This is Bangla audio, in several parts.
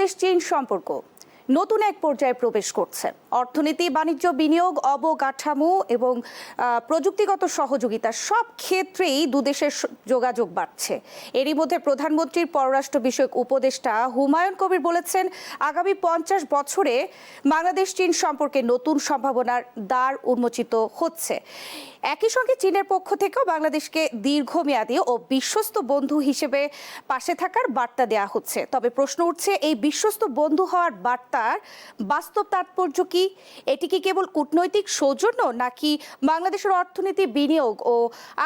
বাংলাদেশ চীন সম্পর্ক নতুন এক পর্যায়ে প্রবেশ করছে। অর্থনীতি, বাণিজ্য, বিনিয়োগ, অবকাঠামো এবং প্রযুক্তিগত সহযোগিতা সব ক্ষেত্রেই দুদেশের যোগাযোগ বাড়ছে। এরই মধ্যে প্রধানমন্ত্রীর পররাষ্ট্র বিষয়ক উপদেষ্টা হুমায়ুন কবির বলেছেন, আগামী 50 বছরে বাংলাদেশ চীন সম্পর্কে নতুন সম্ভাবনার দ্বার উন্মোচিত হচ্ছে। একই সঙ্গে চীনের পক্ষ থেকেও বাংলাদেশকে দীর্ঘমেয়াদী ও বিশ্বস্ত বন্ধু হিসেবে পাশে থাকার বার্তা দেওয়া হচ্ছে। তবে প্রশ্ন উঠছে, এই বিশ্বস্ত বন্ধু হওয়ার বার্তার বাস্তব তাৎপর্য কি? এটি কি কেবল কূটনৈতিক সৌজন্য, নাকি বাংলাদেশের অর্থনীতি, বিনিয়োগ ও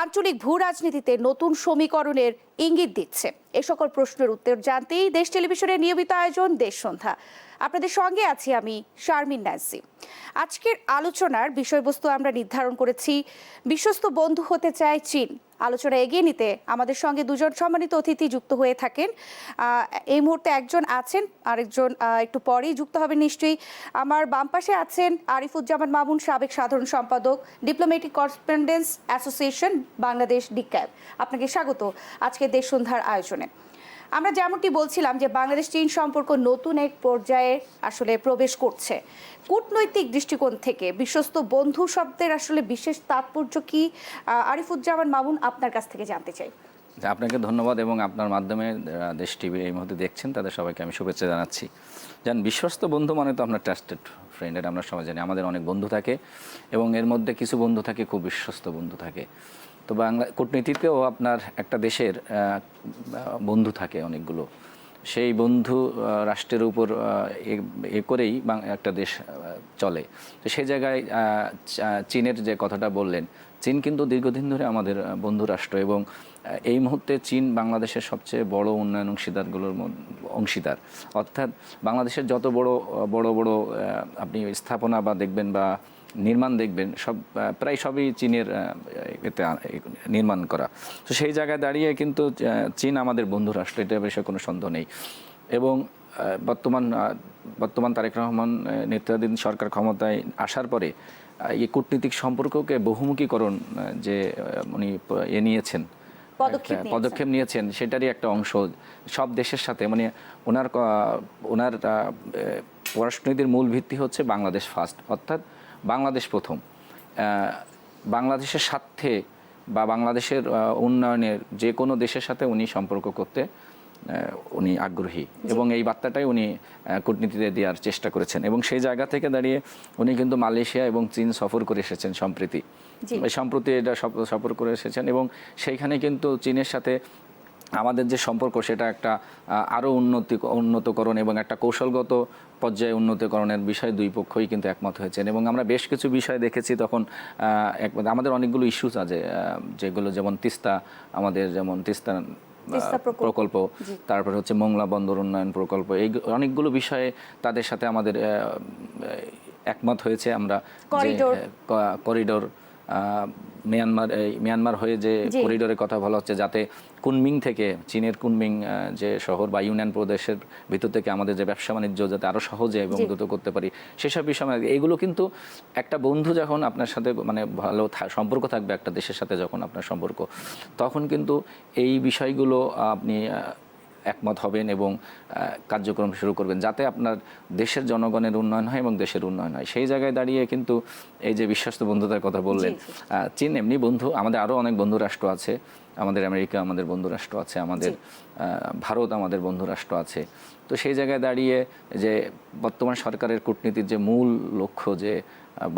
আঞ্চলিক ভূ রাজনীতিতে নতুন সমীকরণের ইঙ্গিত দিচ্ছে? এ সকল প্রশ্নের উত্তর জানতেই দেশ টেলিভিশনের নিয়মিত আয়োজন দেশ সন্ধ্যা। আপনাদের সঙ্গে আছি আমি শারমিন নাজি। আজকের আলোচনার বিষয়বস্তু আমরা নির্ধারণ করেছি, বিশ্বস্ত বন্ধু হতে চায় চীন। আলোচনা এগিয়ে নিতে আমাদের সঙ্গে দুজন সম্মানিত অতিথি যুক্ত হয়ে থাকেন। এই মুহূর্তে একজন আছেন, আরেকজন একটু পরেই যুক্ত হবেন নিশ্চয়ই। আমার বাম পাশে আছেন আরিফুজ্জামান মামুন, সাবেক সাধারণ সম্পাদক, diplomatic correspondence association Bangladesh DCAB. আপনাকে স্বাগত আজকে দেশ সন্ধ্যার আয়োজনে। আমরা যেমনটি বলছিলাম যে বাংলাদেশ চীন সম্পর্ক নতুন এক পর্যায়ে আসলে প্রবেশ করছে। কূটনৈতিক দৃষ্টিকোণ থেকে বিশ্বস্ত বন্ধু শব্দের আসলে বিশেষ তাৎপর্য কি? আরিফুজ্জামান মামুন, আপনার কাছ থেকে জানতে চাই। আপনাকে ধন্যবাদ, এবং আপনার মাধ্যমে দেশ টিভি এই মুহূর্তে দেখছেন তাদের সবাইকে আমি শুভেচ্ছা জানাচ্ছি। জানেন, বিশ্বস্ত বন্ধু মানে তো আপনার ট্রাস্টেড ফ্রেন্ড, এটা আমরা সবাই জানি। আমাদের অনেক বন্ধু থাকে এবং এর মধ্যে কিছু বন্ধু থাকে খুব বিশ্বস্ত বন্ধু থাকে। তো বাংলা কূটনীতিতেও আপনার একটা দেশের বন্ধু থাকে অনেকগুলো। সেই বন্ধু রাষ্ট্রের উপর এ করেই একটা দেশ চলে। তো সেই জায়গায় চীনের যে কথাটা বললেন, চীন কিন্তু দীর্ঘদিন ধরে আমাদের বন্ধু রাষ্ট্র, এবং এই মুহূর্তে চীন বাংলাদেশের সবচেয়ে বড় উন্নয়ন অংশীদারগুলোর অংশীদার। অর্থাৎ বাংলাদেশের যত বড় বড় আপনি স্থাপনা বা দেখবেন বা নির্মাণ দেখবেন, প্রায় সবই চীনের এতে নির্মাণ করা। তো সেই জায়গায় দাঁড়িয়ে কিন্তু চীন আমাদের বন্ধু রাষ্ট্র, এটা বিষয়ে কোনো সন্দেহ নেই। এবং বর্তমান তারেক রহমান নেতৃত্বাধীন সরকার ক্ষমতায় আসার পরে এই কূটনীতিক সম্পর্ককে বহুমুখীকরণ যে উনি নিয়েছেন, পদক্ষেপ নিয়েছেন, সেটারই একটা অংশ। সব দেশের সাথে মানে ওনার পররাষ্ট্রনীতির মূল ভিত্তি হচ্ছে বাংলাদেশ ফার্স্ট, অর্থাৎ বাংলাদেশ প্রথম। বাংলাদেশের স্বার্থে বা বাংলাদেশের উন্নয়নের যে কোনো দেশের সাথে উনি সম্পর্ক করতে উনি আগ্রহী, এবং এই বার্তাটাই উনি কূটনীতিতে দেওয়ার চেষ্টা করেছেন। এবং সেই জায়গা থেকে দাঁড়িয়ে উনি কিন্তু মালয়েশিয়া এবং চীন সফর করে এসেছেন সম্প্রতি এটা সফর করে এসেছেন, এবং সেইখানে কিন্তু চীনের সাথে আমাদের যে সম্পর্ক সেটা একটা আরও উন্নতকরণ এবং একটা কৌশলগত পর্যায়ে উন্নতকরণের বিষয়ে দুই পক্ষই কিন্তু একমত হয়েছেন। এবং আমরা বেশ কিছু বিষয় দেখেছি তখন আমাদের অনেকগুলো ইস্যুস আছে, যেগুলো যেমন তিস্তা, আমাদের যেমন তিস্তা প্রকল্প, তারপর হচ্ছে মোংলা বন্দর উন্নয়ন প্রকল্প, এই অনেকগুলো বিষয়ে তাদের সাথে আমাদের একমত হয়েছে। আমরা করিডোর মিয়ানমার হয়ে যে করিডোরের কথা বলা হচ্ছে, যাতে কুনমিং থেকে, চীনের কুনমিং যে শহর বা ইউনান প্রদেশের ভিতর থেকে আমাদের যে ব্যবসা বাণিজ্য যাতে আরও সহজে এবং দ্রুত করতে পারি, সেসব বিষয় এইগুলো কিন্তু একটা বন্ধু যখন আপনার সাথে মানে ভালো সম্পর্ক থাকবে একটা দেশের সাথে, যখন আপনার সম্পর্ক, তখন কিন্তু এই বিষয়গুলো আপনি একমত হবেন এবং কার্যক্রম শুরু করবেন, যাতে আপনার দেশের জনগণের উন্নয়ন হয় এবং দেশের উন্নয়ন হয়। সেই জায়গায় দাঁড়িয়ে কিন্তু এই যে বিশ্বস্ত বন্ধুতার কথা বললেন, চীন এমনি বন্ধু, আমাদের আরও অনেক বন্ধু রাষ্ট্র আছে। আমাদের আমেরিকা আমাদের বন্ধু রাষ্ট্র আছে, আমাদের ভারত আমাদের বন্ধু রাষ্ট্র আছে। তো সেই জায়গায় দাঁড়িয়ে যে বর্তমান সরকারের কূটনীতির যে মূল লক্ষ্য, যে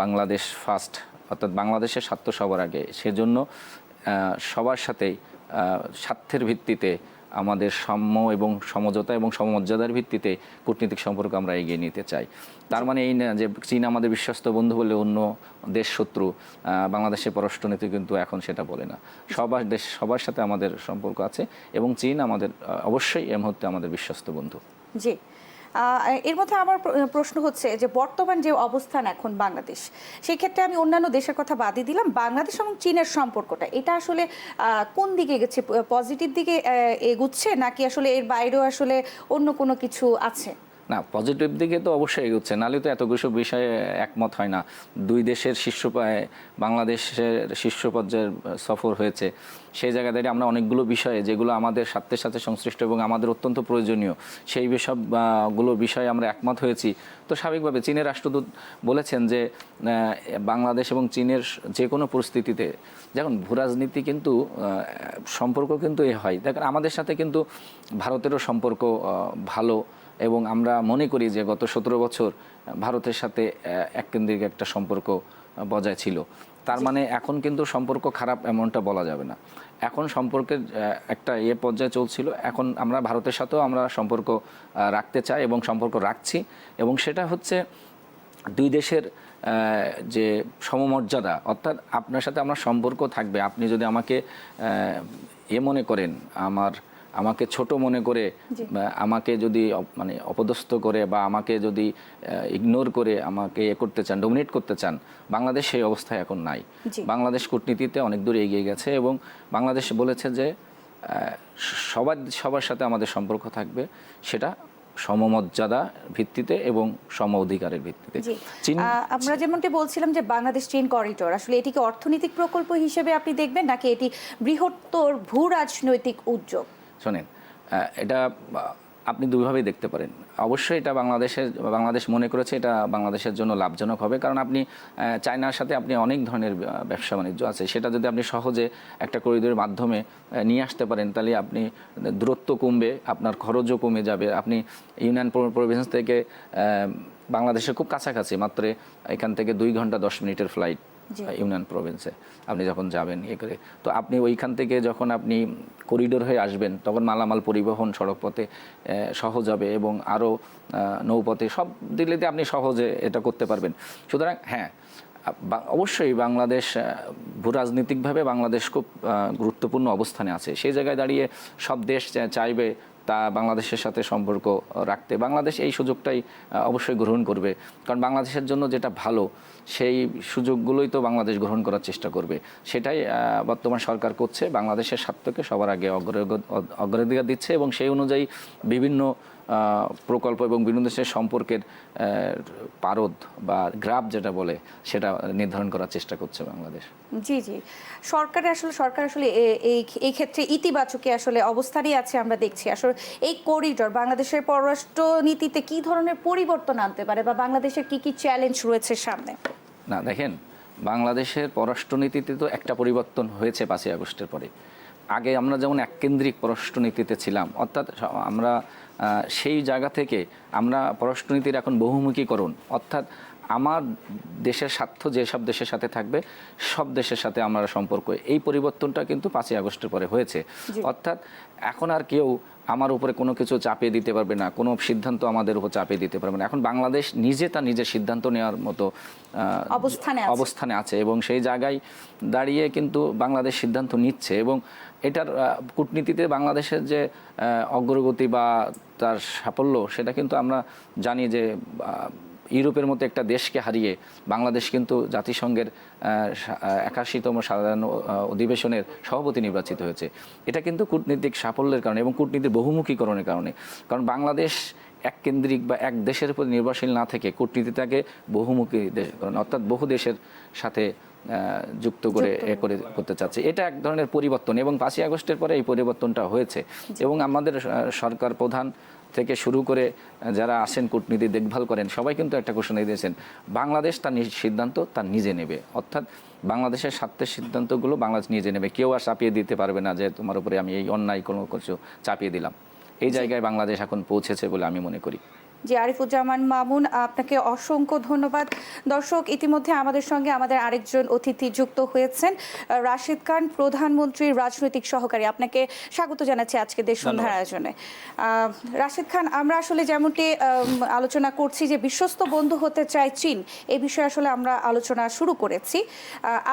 বাংলাদেশ ফার্স্ট, অর্থাৎ বাংলাদেশের স্বার্থ সবার আগে, সেজন্য সবার সাথেই স্বার্থের ভিত্তিতে আমাদের সাম্য এবং সমঝোতা এবং সমমর্যাদার ভিত্তিতে কূটনীতিক সম্পর্ক আমরা এগিয়ে নিতে চাই। তার মানে এই না যে চীন আমাদের বিশ্বস্ত বন্ধু বলে অন্য দেশ শত্রু। বাংলাদেশের পররাষ্ট্রনীতি কিন্তু এখন সেটা বলে না। সবার সাথে আমাদের সম্পর্ক আছে, এবং চীন আমাদের অবশ্যই এই মুহূর্তে আমাদের বিশ্বস্ত বন্ধু। জি, এর মধ্যে আমার প্রশ্ন হচ্ছে যে বর্তমান যে অবস্থান এখন বাংলাদেশ, সেই ক্ষেত্রে আমি অন্যান্য দেশের কথা বাদই দিলাম, বাংলাদেশ এবং চীনের সম্পর্কটা এটা আসলে কোন দিকে গেছে? পজিটিভ দিকে এগুচ্ছে, নাকি আসলে এর বাইরেও আসলে অন্য কোনো কিছু আছে? না, পজিটিভ দিকে তো অবশ্যই এগোচ্ছে, নাহলে তো এত কিছু বিষয়ে একমত হয় না। দুই দেশের বাংলাদেশের শীর্ষ পর্যায়ের সফর হয়েছে, সেই জায়গা থেকে আমরা অনেকগুলো বিষয়ে যেগুলো আমাদের স্বার্থের সাথে সংশ্লিষ্ট এবং আমাদের অত্যন্ত প্রয়োজনীয়, সেই গুলো বিষয়ে আমরা একমত হয়েছি। তো স্বাভাবিকভাবে চীনের রাষ্ট্রদূত বলেছেন যে বাংলাদেশ এবং চীনের যে কোনো পরিস্থিতিতে, যেমন ভূরাজনীতি কিন্তু সম্পর্ক কিন্তু হয়, দেখেন আমাদের সাথে কিন্তু ভারতেরও সম্পর্ক ভালো, এবং আমরা মনে করি যে গত 17 বছর ভারতের সাথে এককেন্দ্রিক একটা সম্পর্ক বজায় ছিল। তার মানে এখন কিন্তু সম্পর্ক খারাপ এমনটা বলা যাবে না। এখন সম্পর্কের একটা পর্যায়ে চলছিল, এখন আমরা ভারতের সাথেও আমরা সম্পর্ক রাখতে চাই এবং সম্পর্ক রাখছি, এবং সেটা হচ্ছে দুই দেশের যে সমমর্যাদা, অর্থাৎ আপনার সাথে আমার সম্পর্ক থাকবে, আপনি যদি আমাকে মনে করেন, আমাকে ছোট মনে করে, আমাকে যদি মানে অপদস্থ করে বা আমাকে যদি ইগনোর করে আমাকে করতে চান, ডমিনেট করতে চান, বাংলাদেশ সেই অবস্থায় এখন নাই। বাংলাদেশ কূটনীতিতে অনেক দূর এগিয়ে গেছে এবং বাংলাদেশ বলেছে যে সবার সাথে আমাদের সম্পর্ক থাকবে, সেটা সমমর্যাদা ভিত্তিতে এবং সম অধিকারের ভিত্তিতে। আমরা যেমনটি বলছিলাম যে বাংলাদেশ চীন করিডোর, আসলে এটিকে অর্থনৈতিক প্রকল্প হিসেবে আপনি দেখবেন নাকি এটি বৃহত্তর ভূ রাজনৈতিক উদ্যোগ? শোনেন, এটা আপনি দুইভাবেই দেখতে পারেন। অবশ্যই এটা বাংলাদেশ মনে করেছে এটা বাংলাদেশের জন্য লাভজনক হবে, কারণ আপনি চায়নার সাথে আপনি অনেক ধরনের ব্যবসা বাণিজ্য আছে, সেটা যদি আপনি সহজে একটা করিডোরের মাধ্যমে নিয়ে আসতে পারেন, তাহলে আপনি দূরত্ব কমবে, আপনার খরচও কমে যাবে। আপনি ইউনিয়ন প্রভিন্স থেকে বাংলাদেশের খুব কাছাকাছি, মাত্র এখান থেকে 2 ঘন্টা 10 মিনিটের ফ্লাইট ইউনিয়ন প্রভিন্সে আপনি যখন যাবেন করে, তো আপনি ওইখান থেকে যখন আপনি করিডোর হয়ে আসবেন, তখন মালামাল পরিবহন সড়কপথে সহজ হবে এবং আরও নৌপথে সব দিলেতে আপনি সহজে এটা করতে পারবেন। সুতরাং হ্যাঁ, অবশ্যই বাংলাদেশ ভূরাজনৈতিকভাবে বাংলাদেশ খুব গুরুত্বপূর্ণ অবস্থানে আছে। সেই জায়গায় দাঁড়িয়ে সব দেশ চাইবে তা বাংলাদেশের সাথে সম্পর্ক রাখতে। বাংলাদেশ এই সুযোগটাই অবশ্যই গ্রহণ করবে, কারণ বাংলাদেশের জন্য যেটা ভালো সেই সুযোগগুলোই তো বাংলাদেশ গ্রহণ করার চেষ্টা করবে। সেটাই বর্তমান সরকার করছে, বাংলাদেশের স্বার্থকে সবার আগে অগ্রাধিকার দিচ্ছে এবং সেই অনুযায়ী বিভিন্ন প্রকল্প এবং বিভিন্ন দেশের সম্পর্কের পারদ বা গ্রাফ যেটা বলে সেটা নির্ধারণ করার চেষ্টা করছে বাংলাদেশ। জি জি, সরকার আসলে এই ক্ষেত্রে ইতিবাচক আসলে অবস্থানই আছে আমরা দেখছি। আসলে এই করিডোর বাংলাদেশের পররাষ্ট্র নীতিতে কি ধরনের পরিবর্তন আনতে পারে বা বাংলাদেশের কি কি চ্যালেঞ্জ রয়েছে সামনে? না দেখেন, বাংলাদেশের পররাষ্ট্রনীতিতে তো একটা পরিবর্তন হয়েছে 5ই আগস্টের পরে। আগে আমরা যেমন এককেন্দ্রিক পররাষ্ট্রনীতিতে ছিলাম, অর্থাৎ আমরা সেই জায়গা থেকে আমরা পররাষ্ট্রনীতির এখন বহুমুখীকরণ, অর্থাৎ আমার দেশের স্বার্থ যেসব দেশের সাথে থাকবে সব দেশের সাথে আমরা সম্পর্ক, এই পরিবর্তনটা কিন্তু 5ই আগস্টের পরে হয়েছে। অর্থাৎ এখন আর কেউ আমার উপরে কোনো কিছু চাপিয়ে দিতে পারবে না, কোনো সিদ্ধান্ত আমাদের উপর চাপিয়ে দিতে পারবে না। এখন বাংলাদেশ তার নিজের সিদ্ধান্ত নেওয়ার মতো অবস্থানে আছে এবং সেই জায়গায় দাঁড়িয়ে কিন্তু বাংলাদেশ সিদ্ধান্ত নিচ্ছে এবং এটার কূটনীতিতে বাংলাদেশের যে অগ্রগতি বা তার সাফল্য, সেটা কিন্তু আমরা জানি যে ইউরোপের মতো একটা দেশকে হারিয়ে বাংলাদেশ কিন্তু জাতিসংঘের 81তম সাধারণ অধিবেশনের সভাপতি নির্বাচিত হয়েছে। এটা কিন্তু কূটনীতিক সাফল্যের কারণে এবং কূটনীতির বহুমুখীকরণের কারণে। কারণ বাংলাদেশ এককেন্দ্রিক বা এক দেশের উপর নির্ভরশীল না থেকে কূটনীতিটাকে বহুমুখী অর্থাৎ বহু দেশের সাথে যুক্ত করে করতে চাচ্ছে। এটা এক ধরনের পরিবর্তন এবং 5ই আগস্টের পরে এই পরিবর্তনটা হয়েছে এবং আমাদের সরকার প্রধান থেকে শুরু করে যারা আসেন কূটনীতি দেখভাল করেন সবাই কিন্তু একটা ঘোষণা দিয়েছেন, বাংলাদেশ তার সিদ্ধান্ত তার নিজে নেবে, অর্থাৎ বাংলাদেশের স্বার্থের সিদ্ধান্তগুলো বাংলাদেশ নিজে নেবে, কেউ আর চাপিয়ে দিতে পারবে না যে তোমার উপরে আমি এই অন্যায় কোনো কিছু চাপিয়ে দিলাম। এই জায়গায় বাংলাদেশ এখন পৌঁছেছে বলে আমি মনে করি। জি, আরিফুজ্জামান মামুন, আপনাকে অসংখ্য ধন্যবাদ। দর্শক, ইতিমধ্যে আমাদের সঙ্গে আমাদের আরেকজন অতিথি যুক্ত হয়েছেন, রাশেদ খান, প্রধানমন্ত্রীর রাজনৈতিক সহকারী। আপনাকে স্বাগত জানাচ্ছি আজকে দেশ সন্ধ্যার আয়োজনে। রাশেদ খান, আমরা আসলে যেমনটি আলোচনা করছি যে বিশ্বস্ত বন্ধু হতে চায় চীন, এই বিষয়ে আসলে আমরা আলোচনা শুরু করেছি।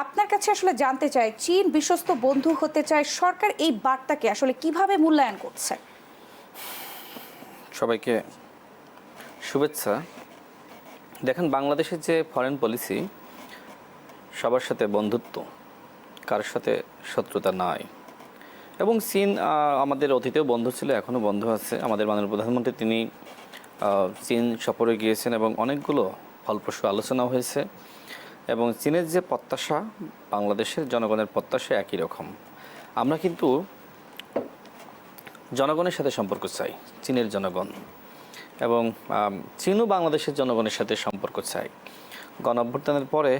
আপনার কাছে আসলে জানতে চাই, চীন বিশ্বস্ত বন্ধু হতে চায়, সরকার এই বার্তাকে আসলে কিভাবে মূল্যায়ন করছে? সবাইকে শুভেচ্ছা। দেখেন, বাংলাদেশের যে ফরেন পলিসি, সবার সাথে বন্ধুত্ব, কারোর সাথে শত্রুতা নাই। এবং চীন আমাদের অতীতেও বন্ধু ছিল, এখনও বন্ধু আছে। আমাদের মাননীয় প্রধানমন্ত্রী তিনি চীন সফরে গিয়েছেন এবং অনেকগুলো ফলপ্রসূ আলোচনা হয়েছে এবং চীনের যে প্রত্যাশা বাংলাদেশের জনগণের প্রত্যাশা একই রকম। আমরা কিন্তু জনগণের সাথে সম্পর্ক চাই, চীনের জনগণ, এবং চীনও বাংলাদেশের জনগণের সাথে সম্পর্ক চাই। গণঅভ্যুত্থানের পরে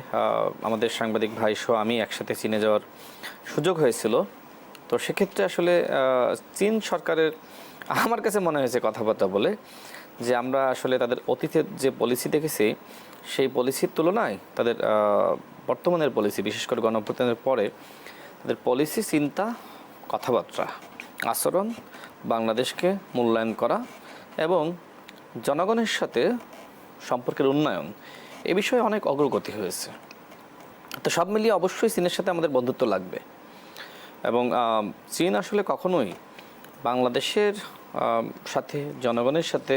আমাদের সাংবাদিক ভাই সহ আমি একসাথে চীনে যাওয়ার সুযোগ হয়েছিল। তো সেক্ষেত্রে আসলে চীন সরকারের আমার কাছে মনে হয়েছে কথাবার্তা বলে যে আমরা আসলে তাদের অতীতের যে পলিসি দেখেছি সেই পলিসির তুলনায় তাদের বর্তমানের পলিসি, বিশেষ করে গণঅভ্যুত্থানের পরে তাদের পলিসি, চিন্তা, কথাবার্তা, আচরণ, বাংলাদেশকে মূল্যায়ন করা এবং জনগণের সাথে সম্পর্কের উন্নয়ন, এ বিষয়ে অনেক অগ্রগতি হয়েছে। তো সব মিলিয়ে অবশ্যই চীনের সাথে আমাদের বন্ধুত্ব লাগবে এবং চীন আসলে কখনোই বাংলাদেশের সাথে, জনগণের সাথে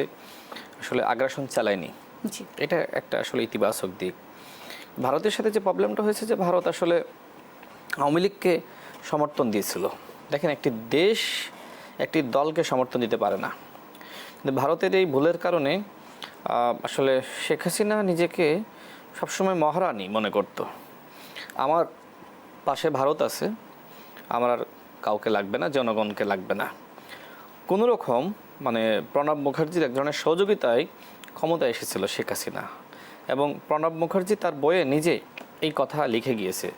আসলে আগ্রাসন চালায়নি। এটা একটা আসলে ইতিবাচক দিক। ভারতের সাথে যে প্রবলেমটা হয়েছে যে ভারত আসলে আওয়ামী লীগকে সমর্থন দিয়েছিল। দেখেন, একটি দেশ একটি দলকে সমর্থন দিতে পারে না, কিন্তু ভারতের এই ভুলের কারণে আসলে শেখ হাসিনা নিজেকে সবসময় মহারানী মনে করত। আমার পাশে ভারত আছে, আমার আর কাউকে লাগবে না, জনগণকে লাগবে না। কোনো রকম মানে প্রণব মুখার্জির এক ধরনের সহযোগিতায় ক্ষমতা এসেছিল শেখ হাসিনা, এবং প্রণব মুখার্জি তার বইয়ে নিজে এই কথা লিখে গিয়েছে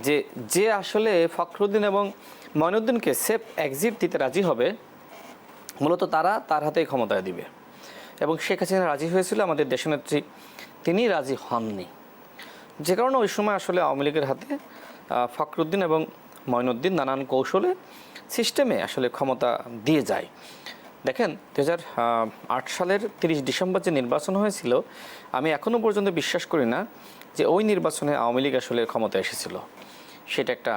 যে যে আসলে ফখরুদ্দিন এবং মঈনুদ্দিনকে সেফ এক্সিট দিতে রাজি হবে মূলত তারা তার হাতেই ক্ষমতায় দিবে। এবং শেখ হাসিনা রাজি হয়েছিল, আমাদের দেশনেত্রী তিনি রাজি হননি, যে কারণে ওই সময় আসলে আওয়ামী লীগের হাতে ফখরুদ্দিন এবং মঈনুদ্দিন নানান কৌশলে সিস্টেমে আসলে ক্ষমতা দিয়ে যায়। দেখেন 2008 সালের 30 ডিসেম্বর যে নির্বাচন হয়েছিল, আমি এখনও পর্যন্ত বিশ্বাস করি না যে ওই নির্বাচনে আওয়ামী লীগ আসলে ক্ষমতা এসেছিল। সেটা একটা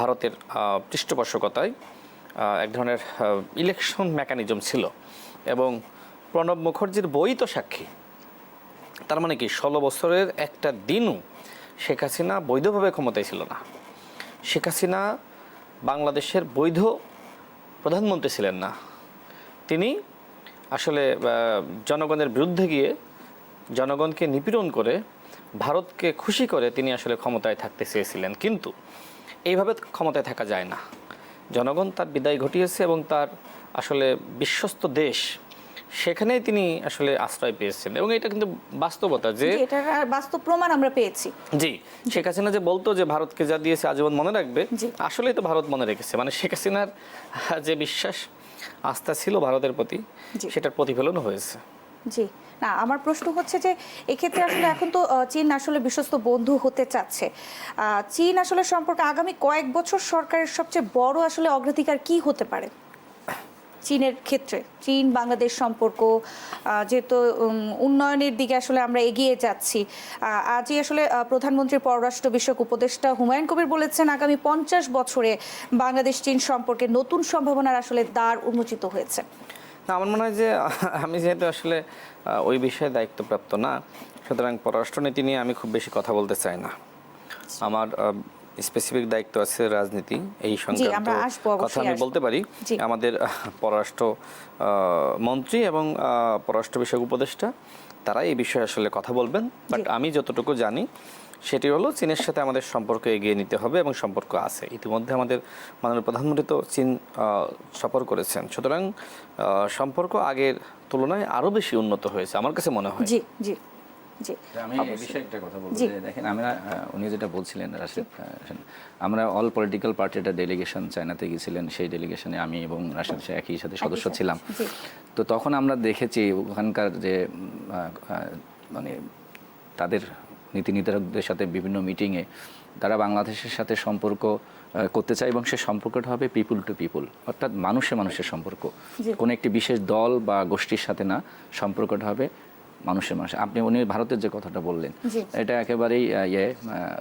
ভারতের পৃষ্ঠপোষকতায় এক ধরনের ইলেকশন মেকানিজম ছিল, এবং প্রণব মুখার্জির বই তো সাক্ষী। তার মানে কি 16 বছরের একটা দিনও শেখ হাসিনা বৈধভাবে ক্ষমতায় ছিল না। শেখ হাসিনা বাংলাদেশের বৈধ প্রধানমন্ত্রী ছিলেন না। তিনি আসলে জনগণের বিরুদ্ধে গিয়ে জনগণকে নিপীড়ন করে ভারতকে খুশি করে তিনি আসলে ক্ষমতায় থাকতে চেয়েছিলেন, কিন্তু এইভাবে ক্ষমতায় থাকা যায় না। জনগণ তার বিদায় ঘটিয়েছে এবং তার আসলে বিশ্বস্ত দেশ, সেখানেই তিনি আসলে আশ্রয় পেয়েছেন, এবং এটা কিন্তু বাস্তবতা যে এটার বাস্তব প্রমাণ আমরা পেয়েছি। জি, শেখ হাসিনা যে বলতো যে ভারতকে যা দিয়েছে আজীবন মনে রাখবে, আসলেই তো ভারত মনে রেখেছে। মানে শেখ হাসিনার যে বিশ্বাস, আস্থা ছিল ভারতের প্রতি, সেটার প্রতিফলন হয়েছে। জি, না, আমার প্রশ্ন হচ্ছে যে এক্ষেত্রে আসলে এখন তো চীন আসলে বিশ্বস্ত বন্ধু হতে চাচ্ছে। চীন আসলে সম্পর্কে আগামী কয়েক বছর সরকারের সবচেয়ে বড় আসলে অগ্রাধিকার কি হতে পারে চীনের ক্ষেত্রে? চীন বাংলাদেশ সম্পর্ক যেহেতু উন্নয়নের দিকে আসলে আমরা এগিয়ে যাচ্ছি, আজই আসলে প্রধানমন্ত্রীর পররাষ্ট্র বিষয়ক উপদেষ্টা হুমায়ুন কবির বলেছেন আগামী 50 বছরে বাংলাদেশ চীন সম্পর্কে নতুন সম্ভাবনার আসলে দ্বার উন্মোচিত হয়েছে। না, আমার মনে হয় যে আমি যেহেতু আসলে ওই বিষয়ে দায়িত্বপ্রাপ্ত না, সুতরাং পররাষ্ট্রনীতি নিয়ে আমি খুব বেশি কথা বলতে চাই না। আমার স্পেসিফিক দায়িত্ব আছে রাজনীতি, এই সংক্রান্ত কথা আমি বলতে পারি। আমাদের পররাষ্ট্র মন্ত্রী এবং পররাষ্ট্র বিষয়ক উপদেষ্টা তারা এই বিষয়ে আসলে কথা বলবেন। বাট আমি যতটুকু জানি সেটি হলো চীনের সাথে আমাদের সম্পর্ক এগিয়ে নিতে হবে, এবং সম্পর্ক আছে। ইতিমধ্যে আমাদের মাননীয় প্রধানমন্ত্রী তো চীন সফর করেছেন, সুতরাং সম্পর্ক আগের তুলনায় আরও বেশি উন্নত হয়েছে আমার কাছে মনে হয়। জি জি জি, আমি এই বিষয়ে একটা কথা বলবো যে দেখেন, আমরা উনি যেটা বলছিলেন রাশিদ, আমরা অল পলিটিক্যাল পার্টিটা ডেলিগেশন চায়নাতে গিয়েছিলেন, সেই ডেলিগেশনে আমি এবং রাশিদ শাহ একই সাথে সদস্য ছিলাম। তো তখন আমরা দেখেছি ওখানকার যে মানে তাদের নীতি নির্ধারকদের সাথে বিভিন্ন মিটিংয়ে তারা বাংলাদেশের সাথে সম্পর্ক করতে চায়, এবং সে সম্পর্কটা হবে পিপুল টু পিপুল, অর্থাৎ মানুষে মানুষের সম্পর্ক, কোনো একটি বিশেষ দল বা গোষ্ঠীর সাথে না, সম্পর্কটা হবে মানুষের মানুষ। আপনি উনি ভারতের যে কথাটা বললেন এটা একেবারেই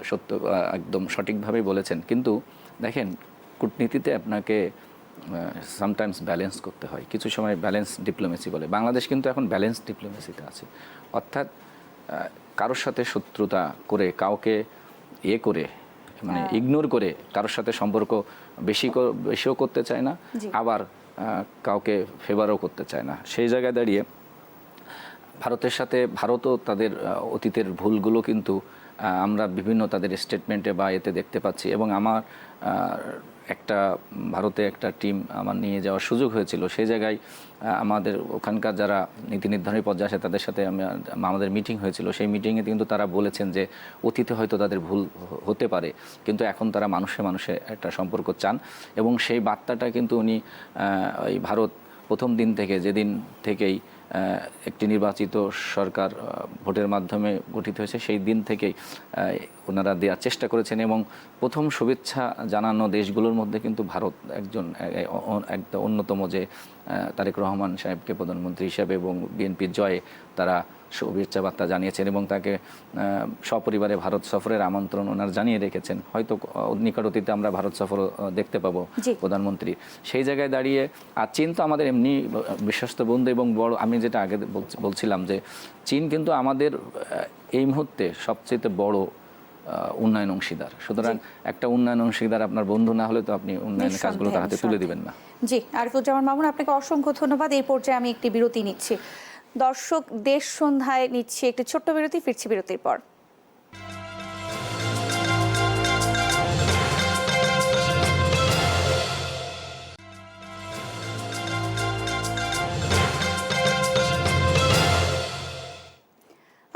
সত্য, একদম সঠিকভাবেই বলেছেন। কিন্তু দেখেন, কূটনীতিতে আপনাকে সামটাইমস ব্যালেন্স করতে হয়, কিছু সময় ব্যালেন্স ডিপ্লোমেসি বলে। বাংলাদেশ কিন্তু এখন ব্যালেন্স ডিপ্লোমেসিতে আছে, অর্থাৎ কারোর সাথে শত্রুতা করে, কাউকে করে মানে ইগনোর করে কারোর সাথে সম্পর্ক বেশিও করতে চায় না, আবার কাউকে ফেভারও করতে চায় না। সেই জায়গায় দাঁড়িয়ে ভারতের সাথে ভারতও তাদের অতীতের ভুলগুলো কিন্তু আমরা বিভিন্ন তাদের স্টেটমেন্টে বা এতে দেখতে পাচ্ছি। এবং আমার একটা ভারতে একটা টিম আমার নিয়ে যাওয়ার সুযোগ হয়েছিল। সেই জায়গায় আমাদের ওখানকার যারা নীতি নির্ধারণী পর্যায়ে আসে তাদের সাথে আমাদের মিটিং হয়েছিল। সেই মিটিংয়ে কিন্তু তারা বলেছেন যে অতীতে হয়তো তাদের ভুল হতে পারে, কিন্তু এখন তারা মানুষে মানুষে একটা সম্পর্ক চান। এবং সেই বার্তাটা কিন্তু উনি ওই ভারত প্রথম দিন থেকে, যেদিন থেকেই একটি নির্বাচিত সরকার ভোটের মাধ্যমে গঠিত হয়েছে, সেই দিন থেকেই ওনারা দেওয়ার চেষ্টা করেছেন। এবং প্রথম শুভেচ্ছা জানানো দেশগুলোর মধ্যে কিন্তু ভারত একটা অন্যতম, যে তারেক রহমান সাহেবকে প্রধানমন্ত্রী হিসাবে এবং বিএনপির জয়ে তারা শুভেচ্ছা বার্তা জানিয়েছেন এবং তাকে সপরিবারে ভারত সফরের আমন্ত্রণ ওনারা জানিয়ে রেখেছেন। হয়তো নিকট অতীতে আমরা ভারত সফর দেখতে পাবো প্রধানমন্ত্রী। সেই জায়গায় দাঁড়িয়ে আর চীন তো আমাদের এমনি বিশ্বস্ত বন্ধু এবং বড়, আমি যেটা আগে বলছিলাম যে চীন কিন্তু আমাদের এই মুহূর্তে সবচেয়ে বড় উন্নয়ন অংশীদার। সুতরাং একটা উন্নয়ন অংশীদার আপনার বন্ধু না হলে তো আপনি উন্নয়নের কাজগুলো তার হাতে তুলে দিবেন না। জি, আরিফুজ্জামান মামুন, আপনাকে অসংখ্য ধন্যবাদ। এই পর্যায়ে আমি একটি বিরতি নিচ্ছি। দর্শক, দেশ সন্ধ্যায় নিচ্ছি একটি ছোট্ট বিরতি, ফিরছি বিরতির পর।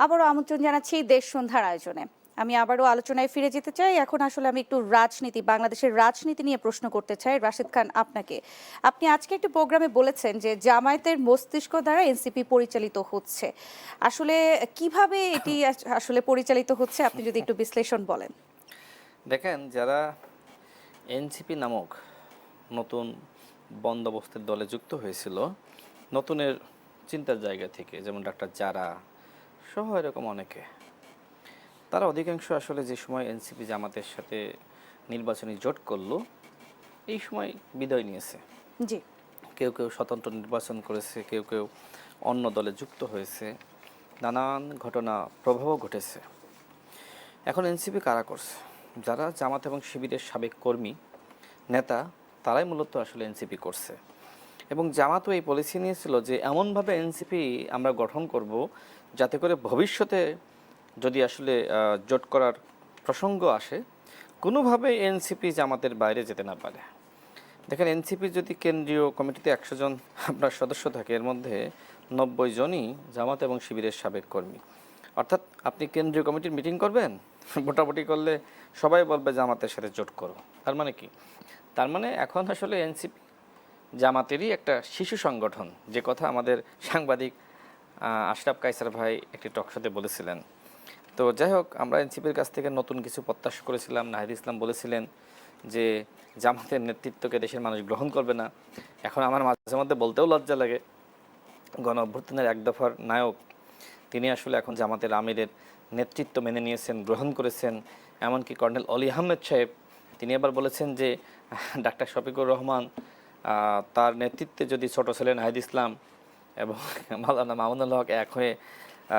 আবারও আমন্ত্রণ জানাচ্ছি দেশ সন্ধ্যার আয়োজনে। আমি আবারও আলোচনায় ফিরে যেতে চাই। এখন আসলে আমি একটু রাজনীতি, বাংলাদেশের রাজনীতি নিয়ে প্রশ্ন করতে চাই রাশেদ খান আপনাকে। আপনি আজকে একটি প্রোগ্রামে বলেছেন যে জামায়াতের মস্তিষ্ক দ্বারা এনসিপি পরিচালিত হচ্ছে। আসলে কিভাবে এটি আসলে পরিচালিত হচ্ছে, আপনি যদি একটু বিশ্লেষণ বলেন। দেখেন, যারা এনসিপি নামক নতুন বন্দোবস্তের দলে যুক্ত হয়েছিল নতুনের চিন্তার জায়গা থেকে, যেমন ডাক্তার জারা সহ এরকম অনেকে, তারা অধিকাংশ আসলে যে সময় এনসিপি জামাতের সাথে নির্বাচনী জোট করলো এই সময় বিদায় নিয়েছে। জি, কেউ কেউ স্বতন্ত্র নির্বাচন করেছে, কেউ কেউ অন্য দলে যুক্ত হয়েছে, নানান ঘটনা প্রভাবও ঘটেছে। এখন এনসিপি কারা করছে? যারা জামাত এবং শিবিরের সাবেক কর্মী নেতা, তারাই মূলত আসলে এনসিপি করছে। এবং জামাতও এই পলিসি নিয়েছিল যে এমনভাবে এনসিপি আমরা গঠন করব যাতে করে ভবিষ্যতে যদি আসলে জোট করার প্রসঙ্গ আসে কোনোভাবে এনসিপি জামাতের বাইরে যেতে না পারে। দেখেন, এনসিপি যদি কেন্দ্রীয় কমিটিতে 100 জন আপনার সদস্য থাকে, এর মধ্যে 90 জনই জামাত এবং শিবিরের সাবেক কর্মী। অর্থাৎ আপনি কেন্দ্রীয় কমিটির মিটিং করবেন, ভোটাভুটি করলে সবাই বলবে জামাতের সাথে জোট করো। তার মানে কি? তার মানে এখন আসলে এনসিপি জামাতেরই একটা শিশু সংগঠন, যে কথা আমাদের সাংবাদিক আশরাফ কায়সার ভাই একটি টকশোতে বলেছিলেন। তো যাই হোক, আমরা এনসিপির কাছ থেকে নতুন কিছু প্রত্যাশা করেছিলাম। নাহিদ ইসলাম বলেছিলেন যে জামাতের নেতৃত্বকে দেশের মানুষ গ্রহণ করবে না। এখন আমার মাঝে মধ্যে বলতেও লজ্জা লাগে, গণ অভ্যুত্থানের এক দফার নায়ক তিনি আসলে এখন জামাতের আমিরের নেতৃত্ব মেনে নিয়েছেন, গ্রহণ করেছেন। এমনকি কর্নেল অলি আহমেদ সাহেব তিনি এবার বলেছেন যে ডাক্তার শফিকুর রহমান তার নেতৃত্বে যদি ছোট ছেলে নাহিদ ইসলাম এবং মাওলানা মামুনুল হক এক হয়ে